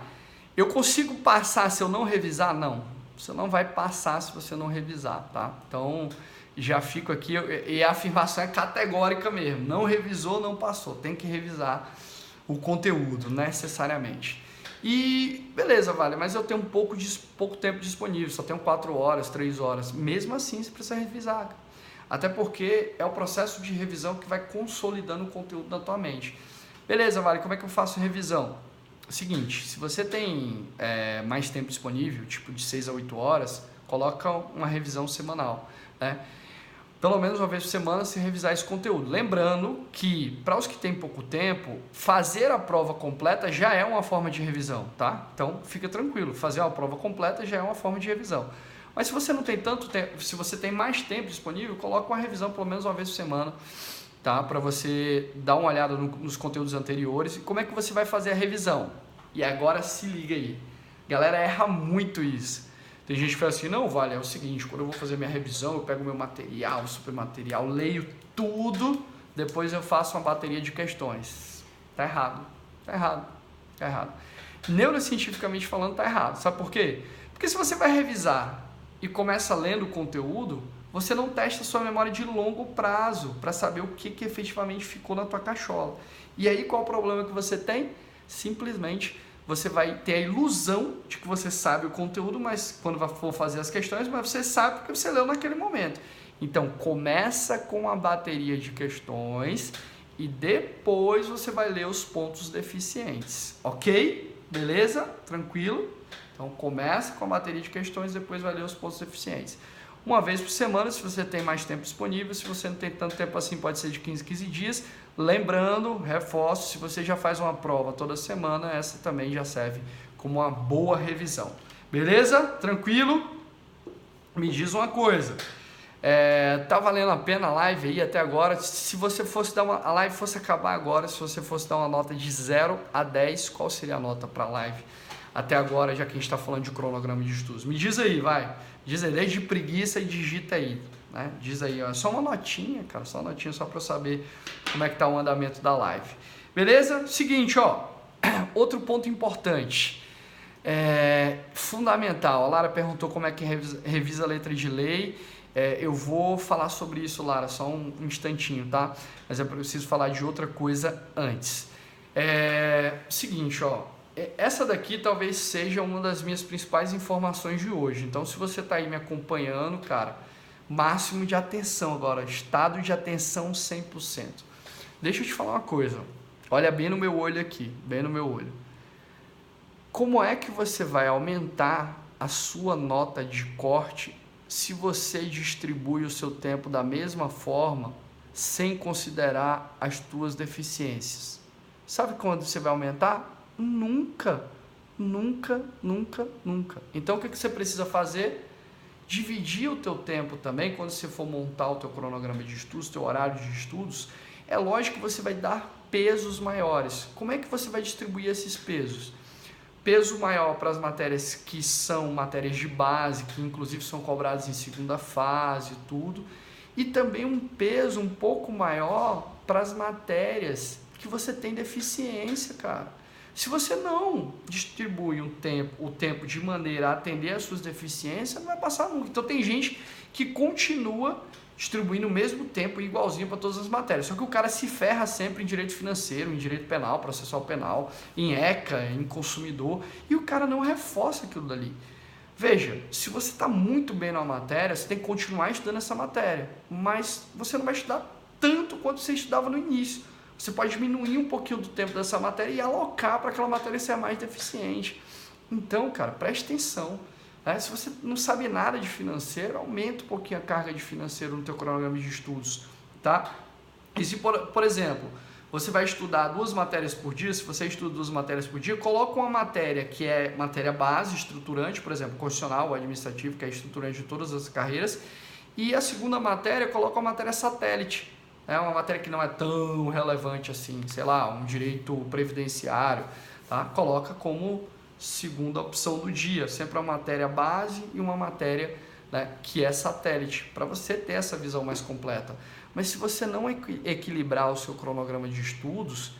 eu consigo passar se eu não revisar? Não. Você não vai passar se você não revisar, tá? Então, já fico aqui, e a afirmação é categórica mesmo. Não revisou, não passou. Tem que revisar o conteúdo, necessariamente. E beleza, Vale, mas eu tenho pouco tempo disponível, só tenho 4 horas, 3 horas. Mesmo assim, você precisa revisar. Até porque é o processo de revisão que vai consolidando o conteúdo na tua mente. Beleza, Vale, como é que eu faço revisão? Seguinte, se você tem mais tempo disponível, tipo de 6 a 8 horas, coloca uma revisão semanal, né? Pelo menos uma vez por semana se revisar esse conteúdo. Lembrando que, para os que têm pouco tempo, fazer a prova completa já é uma forma de revisão, tá? Então, fica tranquilo, fazer a prova completa já é uma forma de revisão. Mas se você não tem tanto tempo, se você tem mais tempo disponível, coloca uma revisão pelo menos uma vez por semana, tá? Para você dar uma olhada nos conteúdos anteriores. E como é que você vai fazer a revisão? E agora se liga aí. Galera, erra muito isso. Tem gente que fala assim, não, Vale, é o seguinte, quando eu vou fazer minha revisão, eu pego meu material, super material, leio tudo, depois eu faço uma bateria de questões. Tá errado, tá errado, tá errado. Neurocientificamente falando, tá errado. Sabe por quê? Porque se você vai revisar e começa lendo o conteúdo, você não testa a sua memória de longo prazo para saber o que efetivamente ficou na tua cachola. E aí qual o problema que você tem? Simplesmente você vai ter a ilusão de que você sabe o conteúdo, mas quando for fazer as questões, mas você sabe porque você leu naquele momento. Então, começa com a bateria de questões e depois você vai ler os pontos deficientes, ok? Beleza? Tranquilo? Então, começa com a bateria de questões e depois vai ler os pontos deficientes. Uma vez por semana, se você tem mais tempo disponível, se você não tem tanto tempo assim, pode ser de 15 em 15 dias. Lembrando, reforço, se você já faz uma prova toda semana, essa também já serve como uma boa revisão. Beleza? Tranquilo? Me diz uma coisa, tá valendo a pena a live aí até agora? Se você fosse a live fosse acabar agora, se você fosse dar uma nota de 0 a 10, qual seria a nota para a live até agora, já que a gente está falando de cronograma de estudos? Me diz aí, vai. Diz aí, desde preguiça e digita aí, né? Diz aí, ó, só uma notinha, cara, só uma notinha só para eu saber como é que tá o andamento da live. Beleza? Seguinte, ó, outro ponto importante, fundamental. A Lara perguntou como é que revisa a letra de lei. Eu vou falar sobre isso, Lara, só um instantinho, tá? Mas eu preciso falar de outra coisa antes. Seguinte, ó. Essa daqui talvez seja uma das minhas principais informações de hoje. Então, se você está aí me acompanhando, cara, máximo de atenção agora, estado de atenção 100%. Deixa eu te falar uma coisa. Olha bem no meu olho aqui, bem no meu olho. Como é que você vai aumentar a sua nota de corte se você distribui o seu tempo da mesma forma, sem considerar as tuas deficiências? Sabe quando você vai aumentar? Nunca, nunca, nunca, nunca. Então, o que você precisa fazer? Dividir o teu tempo também, quando você for montar o teu cronograma de estudos, teu horário de estudos. É lógico que você vai dar pesos maiores. Como é que você vai distribuir esses pesos? Peso maior para as matérias que são matérias de base, que inclusive são cobradas em segunda fase e tudo. E também um peso um pouco maior para as matérias que você tem deficiência, cara. Se você não distribui o tempo de maneira a atender às suas deficiências, não vai passar nunca. Então tem gente que continua distribuindo o mesmo tempo igualzinho para todas as matérias. Só que o cara se ferra sempre em direito financeiro, em direito penal, processual penal, em ECA, em consumidor, e o cara não reforça aquilo dali. Veja, se você está muito bem na matéria, você tem que continuar estudando essa matéria, mas você não vai estudar tanto quanto você estudava no início. Você pode diminuir um pouquinho do tempo dessa matéria e alocar para aquela matéria ser mais deficiente. Então, cara, preste atenção. Né? Se você não sabe nada de financeiro, aumenta um pouquinho a carga de financeiro no teu cronograma de estudos, tá? E se, por exemplo, você vai estudar 2 matérias por dia, se você estuda 2 matérias por dia, coloca uma matéria que é matéria base, estruturante, por exemplo, constitucional ou administrativo, que é estruturante de todas as carreiras, e a segunda matéria, coloca uma matéria satélite, é uma matéria que não é tão relevante assim, sei lá, um direito previdenciário, tá? Coloca como segunda opção do dia, sempre uma matéria base e uma matéria, né, que é satélite, para você ter essa visão mais completa. Mas se você não equilibrar o seu cronograma de estudos,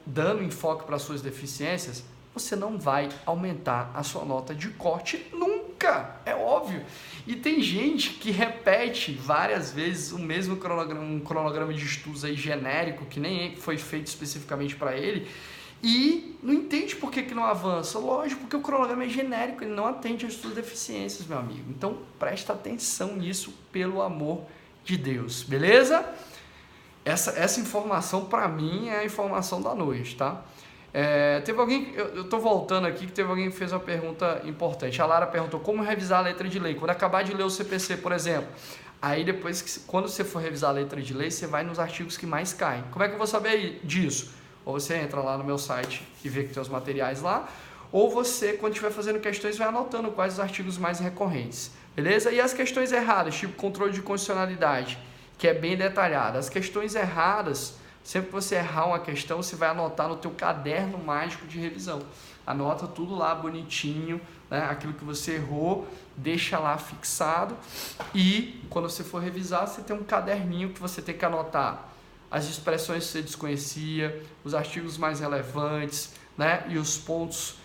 dando enfoque para as suas deficiências, você não vai aumentar a sua nota de corte nunca, é óbvio. E tem gente que repete várias vezes o mesmo cronograma, um cronograma de estudos aí genérico, que nem foi feito especificamente para ele, e não entende por que não avança. Lógico, porque o cronograma é genérico, ele não atende às suas deficiências, meu amigo. Então, presta atenção nisso, pelo amor de Deus, beleza? Essa informação, para mim, é a informação da noite, tá? Teve alguém, eu tô voltando aqui, que teve alguém que fez uma pergunta importante. A Lara perguntou como revisar a letra de lei. Quando acabar de ler o CPC, por exemplo, aí depois, quando você for revisar a letra de lei, você vai nos artigos que mais caem. Como é que eu vou saber disso? Ou você entra lá no meu site e vê que tem os materiais lá, ou você, quando estiver fazendo questões, vai anotando quais os artigos mais recorrentes, beleza? E as questões erradas, tipo controle de constitucionalidade, que é bem detalhado. As questões erradas, sempre que você errar uma questão, você vai anotar no teu caderno mágico de revisão. Anota tudo lá bonitinho, né? Aquilo que você errou, deixa lá fixado, e quando você for revisar, você tem um caderninho que você tem que anotar as expressões que você desconhecia, os artigos mais relevantes, né? E os pontos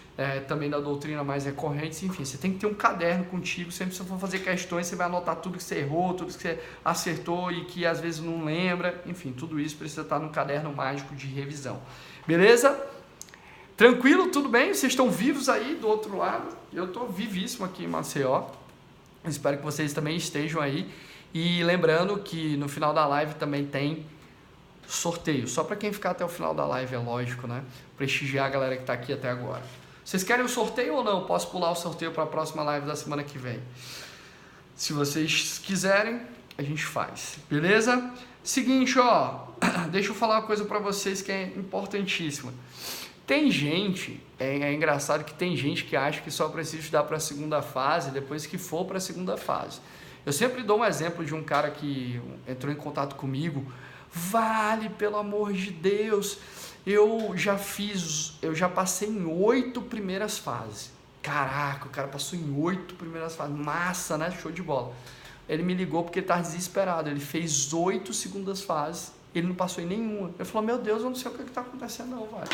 também da doutrina mais recorrentes. Enfim, você tem que ter um caderno contigo, sempre que você for fazer questões, você vai anotar tudo que você errou, tudo que você acertou e que às vezes não lembra. Enfim, tudo isso precisa estar no caderno mágico de revisão. Beleza? Tranquilo? Tudo bem? Vocês estão vivos aí do outro lado? Eu estou vivíssimo aqui em Maceió. Espero que vocês também estejam aí. E lembrando que no final da live também tem sorteio, só para quem ficar até o final da live, é lógico, né? Prestigiar a galera que está aqui até agora. Vocês querem o sorteio ou não? Posso pular o sorteio para a próxima live da semana que vem. Se vocês quiserem, a gente faz, beleza? Seguinte, ó, deixa eu falar uma coisa para vocês que é importantíssima. Tem gente, é engraçado que tem gente que acha que só precisa estudar para a segunda fase depois que for para a segunda fase. Eu sempre dou um exemplo de um cara que entrou em contato comigo. Vale, pelo amor de Deus, eu já passei em 8 primeiras fases. Caraca, o cara passou em 8 primeiras fases, massa, né? Show de bola. Ele me ligou porque ele estava desesperado, ele fez 8 segundas fases, ele não passou em nenhuma. Ele falou, meu Deus, eu não sei o que está acontecendo não, velho.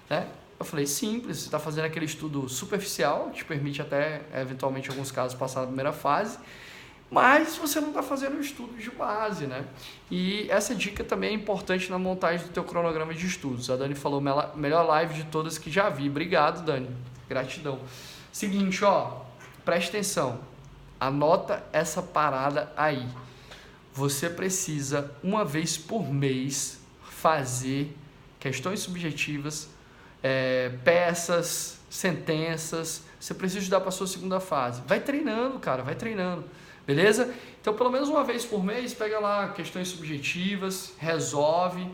Né? Eu falei, simples, você está fazendo aquele estudo superficial, que te permite até, eventualmente, em alguns casos, passar na primeira fase, mas você não está fazendo um estudo de base, né? E essa dica também é importante na montagem do teu cronograma de estudos. A Dani falou, melhor live de todas que já vi. Obrigado, Dani. Gratidão. Seguinte, ó, preste atenção. Anota essa parada aí. Você precisa, uma vez por mês, fazer questões subjetivas, peças, sentenças. Você precisa estudar para a sua segunda fase. Vai treinando, cara, vai treinando. Beleza? Então, pelo menos uma vez por mês, pega lá questões subjetivas, resolve,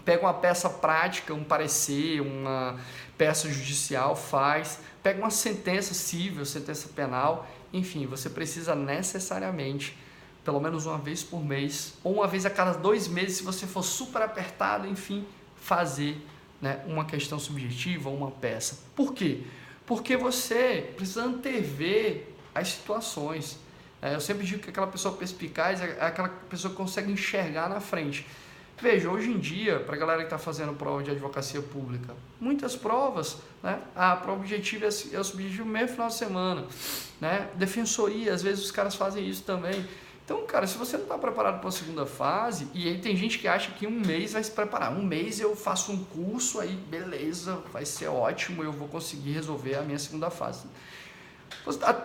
pega uma peça prática, um parecer, uma peça judicial, faz, pega uma sentença civil, sentença penal, enfim, você precisa necessariamente, pelo menos uma vez por mês, ou uma vez a cada 2 meses, se você for super apertado, enfim, fazer, né, uma questão subjetiva ou uma peça. Por quê? Porque você precisa antever as situações. Eu sempre digo que aquela pessoa perspicaz é aquela pessoa que consegue enxergar na frente. Veja, hoje em dia, para a galera que está fazendo prova de advocacia pública, muitas provas, né? A prova objetiva é o subjetivo mesmo final de semana, né? Defensoria, às vezes os caras fazem isso também. Então, cara, se você não está preparado para a segunda fase, e aí tem gente que acha que 1 mês vai se preparar. 1 mês eu faço um curso, aí beleza, vai ser ótimo, eu vou conseguir resolver a minha segunda fase.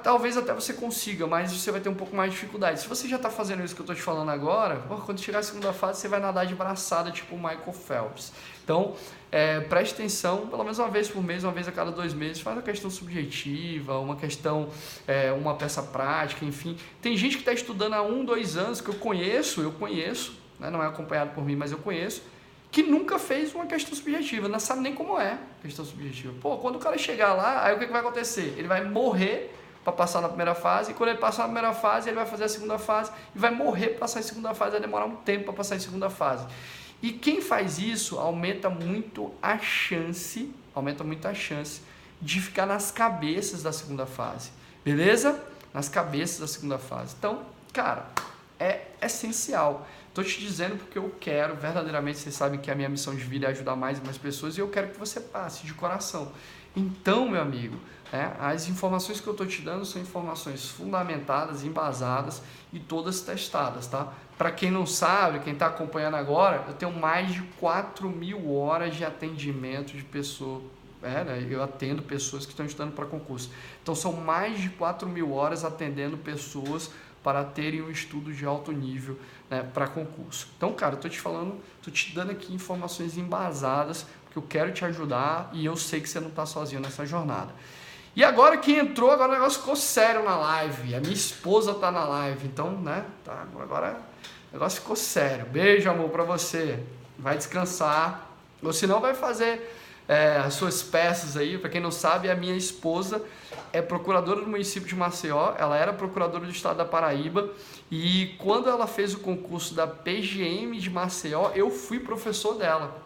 Talvez até você consiga, mas você vai ter um pouco mais de dificuldade. Se você já está fazendo isso que eu estou te falando agora, quando chegar a segunda fase, você vai nadar de braçada, tipo o Michael Phelps. Então, preste atenção, pelo menos uma vez por mês, uma vez a cada 2 meses, faz uma questão subjetiva, uma questão, uma peça prática, enfim. Tem gente que está estudando há 1, 2 anos, que eu conheço, né, não é acompanhado por mim, mas eu conheço, que nunca fez uma questão subjetiva, não sabe nem como é questão subjetiva. Pô, quando o cara chegar lá, aí o que vai acontecer? Ele vai morrer para passar na primeira fase, e quando ele passar na primeira fase, ele vai fazer a segunda fase, e vai morrer para passar em segunda fase, vai demorar um tempo para passar em segunda fase. E quem faz isso aumenta muito a chance de ficar nas cabeças da segunda fase, beleza? Nas cabeças da segunda fase. Então, cara, é essencial. Estou te dizendo porque eu quero, verdadeiramente, vocês sabem que a minha missão de vida é ajudar mais e mais pessoas, e eu quero que você passe de coração. Então, meu amigo, as informações que eu estou te dando são informações fundamentadas, embasadas e todas testadas, tá? Para quem não sabe, quem está acompanhando agora, eu tenho mais de 4.000 horas de atendimento de pessoa. Eu atendo pessoas que estão estudando para concurso. Então, são mais de 4.000 horas atendendo pessoas para terem um estudo de alto nível, né, para concurso. Então, cara, eu tô te dando aqui informações embasadas, porque eu quero te ajudar e eu sei que você não está sozinho nessa jornada. E agora que entrou, agora o negócio ficou sério na live. A minha esposa tá na live, então, né, agora o negócio ficou sério. Beijo, amor, para você. Vai descansar, ou senão vai fazer as suas peças aí. Para quem não sabe, a minha esposa é procuradora do município de Maceió, ela era procuradora do estado da Paraíba, e quando ela fez o concurso da PGM de Maceió, eu fui professor dela.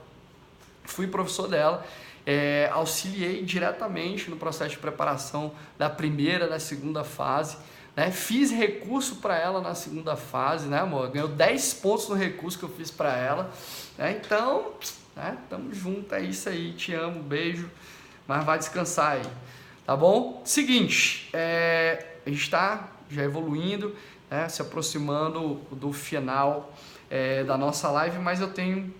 Auxiliei diretamente no processo de preparação da primeira, da segunda fase, né? Fiz recurso para ela na segunda fase, né, amor? Ganhou 10 pontos no recurso que eu fiz para ela, né? Então, tamo junto, é isso aí, te amo, beijo, mas vai descansar aí, tá bom? Seguinte, a gente está já evoluindo, né, se aproximando do final da nossa live, mas eu tenho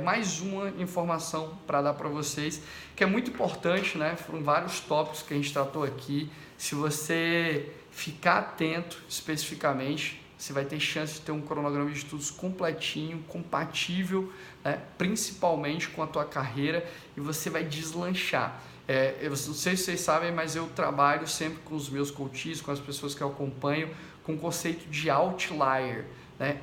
mais uma informação para dar para vocês, que é muito importante, né? Foram vários tópicos que a gente tratou aqui. Se você ficar atento especificamente, você vai ter chance de ter um cronograma de estudos completinho, compatível, né, principalmente com a tua carreira, e você vai deslanchar. Eu não sei se vocês sabem, mas eu trabalho sempre com os meus coaches, com as pessoas que eu acompanho, com o conceito de outlier.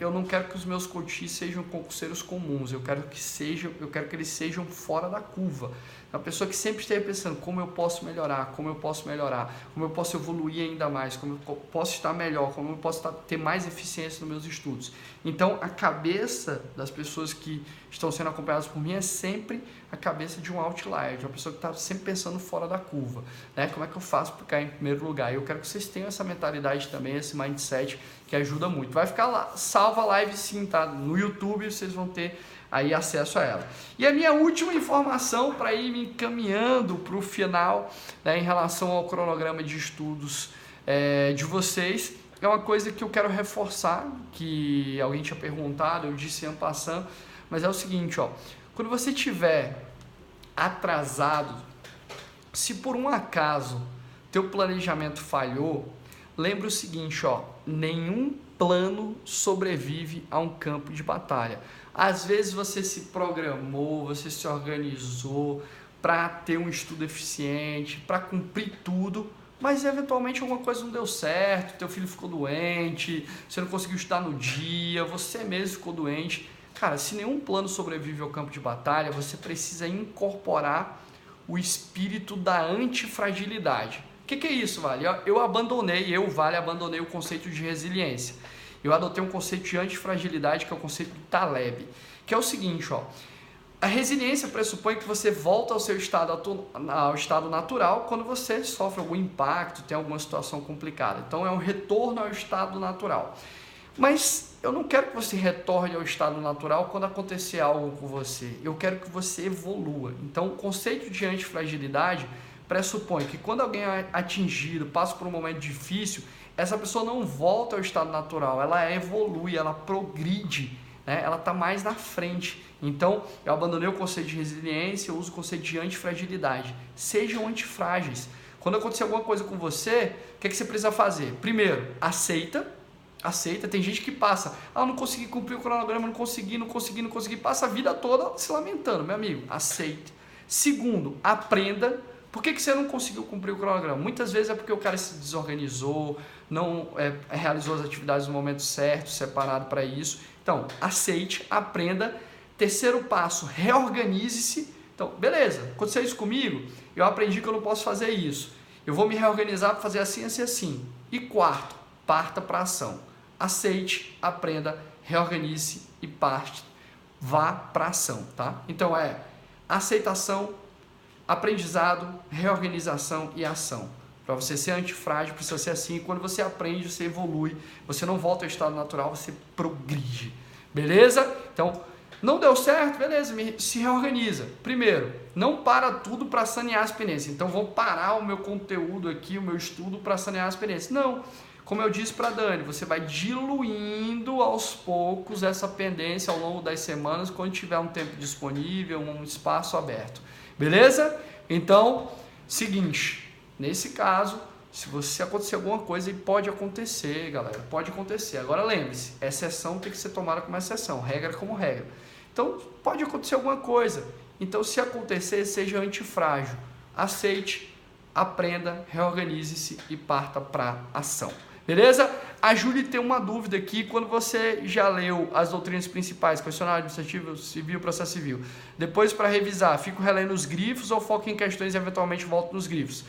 Eu não quero que os meus coaches sejam concurseiros comuns, eu quero que eles sejam fora da curva. Uma pessoa que sempre esteja pensando como eu posso melhorar, como eu posso evoluir ainda mais, como eu posso estar melhor, como eu posso ter mais eficiência nos meus estudos. Então, a cabeça das pessoas que estão sendo acompanhadas por mim é sempre a cabeça de um outlier, de uma pessoa que está sempre pensando fora da curva, né? Como é que eu faço para cair em primeiro lugar? E eu quero que vocês tenham essa mentalidade também, esse mindset que ajuda muito. Vai ficar lá, salva a live sim, tá? No YouTube vocês vão ter aí acesso a ela. E a minha última informação para ir me encaminhando para o final, né, em relação ao cronograma de estudos de vocês, é uma coisa que eu quero reforçar, que alguém tinha perguntado, eu disse en passant, mas é o seguinte, ó, quando você tiver atrasado, se por um acaso teu planejamento falhou, lembra o seguinte, ó, nenhum plano sobrevive a um campo de batalha. Às vezes você se programou, você se organizou para ter um estudo eficiente, para cumprir tudo, mas eventualmente alguma coisa não deu certo, teu filho ficou doente, você não conseguiu estudar no dia, você mesmo ficou doente. Cara, se nenhum plano sobrevive ao campo de batalha, você precisa incorporar o espírito da antifragilidade. O que é isso, Vale? Abandonei o conceito de resiliência. Eu adotei um conceito de antifragilidade, que é o conceito do Taleb, que é o seguinte, ó, a resiliência pressupõe que você volta ao seu estado natural quando você sofre algum impacto, tem alguma situação complicada. Então é um retorno ao estado natural. Mas eu não quero que você retorne ao estado natural quando acontecer algo com você. Eu quero que você evolua. Então o conceito de antifragilidade pressupõe que quando alguém é atingido, passa por um momento difícil, essa pessoa não volta ao estado natural, ela evolui, ela progride, né? Ela está mais na frente. Então, eu abandonei o conceito de resiliência, eu uso o conceito de antifragilidade. Sejam antifrágeis. Quando acontecer alguma coisa com você, o que você precisa fazer? Primeiro, aceita. Tem gente que passa, não consegui cumprir o cronograma, não consegui, passa a vida toda se lamentando, meu amigo, aceite. Segundo, aprenda. Por que você não conseguiu cumprir o cronograma? Muitas vezes é porque o cara se desorganizou, não realizou as atividades no momento certo, separado para isso. Então, aceite, aprenda. Terceiro passo, reorganize-se. Então, beleza, aconteceu isso comigo, eu aprendi que eu não posso fazer isso. Eu vou me reorganizar para fazer assim, assim, assim. E quarto, parta para ação. Aceite, aprenda, reorganize e parte. Vá para ação, tá? Então aceitação, aprendizado, reorganização e ação. Para você ser antifrágil, precisa ser assim. Quando você aprende, você evolui. Você não volta ao estado natural, você progride. Beleza? Então, não deu certo? Beleza, se reorganiza. Primeiro, não para tudo para sanear as pendências. Então, vou parar o meu conteúdo aqui, o meu estudo para sanear as pendências. Não. Como eu disse para Dani, você vai diluindo aos poucos essa pendência ao longo das semanas, quando tiver um tempo disponível, um espaço aberto. Beleza? Então, seguinte, nesse caso, se acontecer alguma coisa, e pode acontecer, galera, pode acontecer. Agora lembre-se, exceção tem que ser tomada como exceção, regra como regra. Então, pode acontecer alguma coisa. Então, se acontecer, seja antifrágil. Aceite, aprenda, reorganize-se e parta para ação. Beleza? A Júlia tem uma dúvida aqui. Quando você já leu as doutrinas principais, questionário administrativo, civil, processo civil, depois para revisar, fico relendo os grifos ou foco em questões e eventualmente volto nos grifos?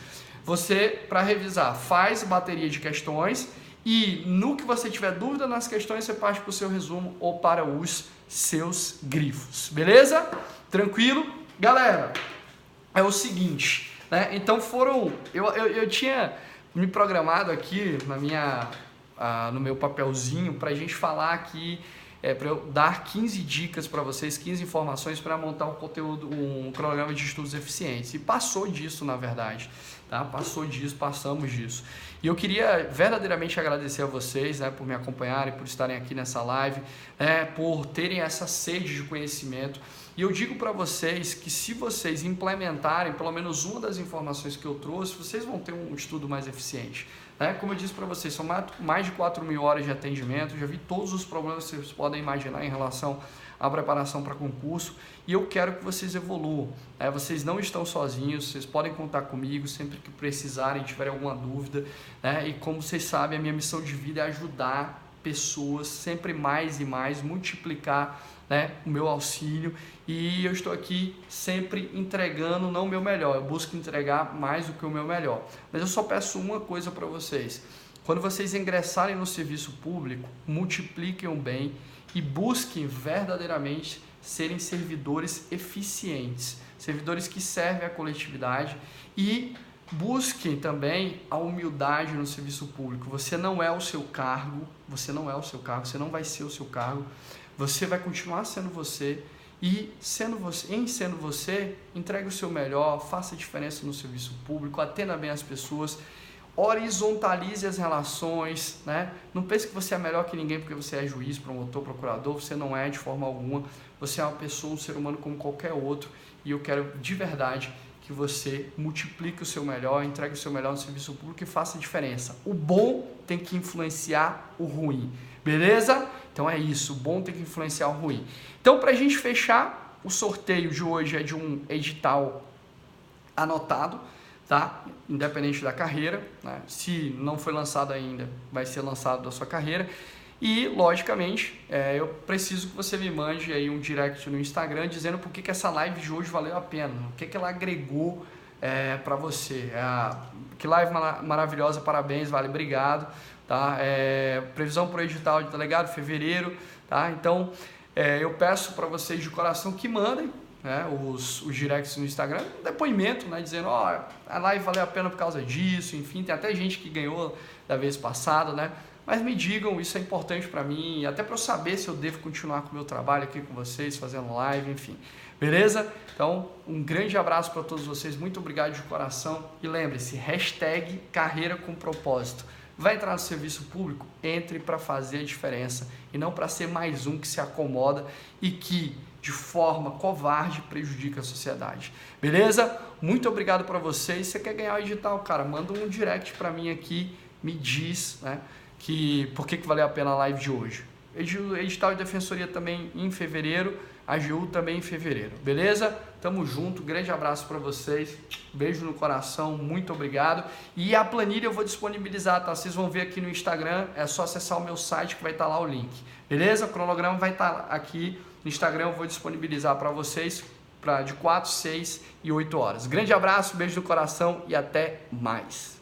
Você, para revisar, faz bateria de questões e no que você tiver dúvida nas questões, você parte para o seu resumo ou para os seus grifos. Beleza? Tranquilo? Galera, é o seguinte, né? Então eu tinha me programado aqui no meu papelzinho para a gente falar aqui, para eu dar 15 dicas para vocês, 15 informações para montar um conteúdo, um cronograma de estudos eficientes. E passou disso, na verdade, tá? Passamos disso. E eu queria verdadeiramente agradecer a vocês, né, por me acompanharem, por estarem aqui nessa live, por terem essa sede de conhecimento. E eu digo para vocês que se vocês implementarem pelo menos uma das informações que eu trouxe, vocês vão ter um estudo mais eficiente. Como eu disse para vocês, são mais de 4.000 horas de atendimento, já vi todos os problemas que vocês podem imaginar em relação à preparação para concurso e eu quero que vocês evoluam. Vocês não estão sozinhos, vocês podem contar comigo sempre que precisarem, tiverem alguma dúvida. E como vocês sabem, a minha missão de vida é ajudar pessoas sempre mais e mais, multiplicar o meu auxílio e eu estou aqui sempre entregando não o meu melhor, eu busco entregar mais do que o meu melhor, mas eu só peço uma coisa para vocês: quando vocês ingressarem no serviço público, multipliquem o bem e busquem verdadeiramente serem servidores eficientes, servidores que servem à coletividade e busquem também a humildade no serviço público. Você não é o seu cargo, você não vai ser o seu cargo. Você vai continuar sendo você e sendo você, entregue o seu melhor, faça a diferença no serviço público, atenda bem as pessoas, horizontalize as relações, Não pense que você é melhor que ninguém porque você é juiz, promotor, procurador, você não é de forma alguma, você é uma pessoa, um ser humano como qualquer outro e eu quero de verdade que você multiplique o seu melhor, entregue o seu melhor no serviço público e faça a diferença. O bom tem que influenciar o ruim, beleza? Então é isso, o bom tem que influenciar o ruim. Então, para a gente fechar, o sorteio de hoje é de um edital anotado, tá? Independente da carreira, Se não foi lançado ainda, vai ser lançado da sua carreira. E, logicamente, eu preciso que você me mande aí um direct no Instagram dizendo por que essa live de hoje valeu a pena, o que ela agregou para você. Que live maravilhosa, parabéns, vale, obrigado. Tá? Previsão para o edital de delegado, fevereiro. Tá? Então, eu peço para vocês de coração que mandem os directs no Instagram, um depoimento, dizendo a live valeu a pena por causa disso, enfim, tem até gente que ganhou da vez passada, mas me digam, isso é importante para mim, até para eu saber se eu devo continuar com o meu trabalho aqui com vocês, fazendo live, enfim. Beleza? Então, um grande abraço para todos vocês, muito obrigado de coração e lembre-se, #carreira com propósito. Vai entrar no serviço público? Entre para fazer a diferença e não para ser mais um que se acomoda e que, de forma covarde, prejudica a sociedade. Beleza? Muito obrigado para vocês. Se você quer ganhar o edital, cara, manda um direct para mim aqui, me diz, né, por que valeu a pena a live de hoje. Edital de defensoria também em fevereiro, AGU também em fevereiro, beleza? Tamo junto, grande abraço para vocês, beijo no coração, muito obrigado. E a planilha eu vou disponibilizar, tá? Vocês vão ver aqui no Instagram, é só acessar o meu site que vai estar lá o link, beleza? O cronograma vai estar aqui no Instagram, eu vou disponibilizar para vocês de 4, 6 e 8 horas. Grande abraço, beijo no coração e até mais.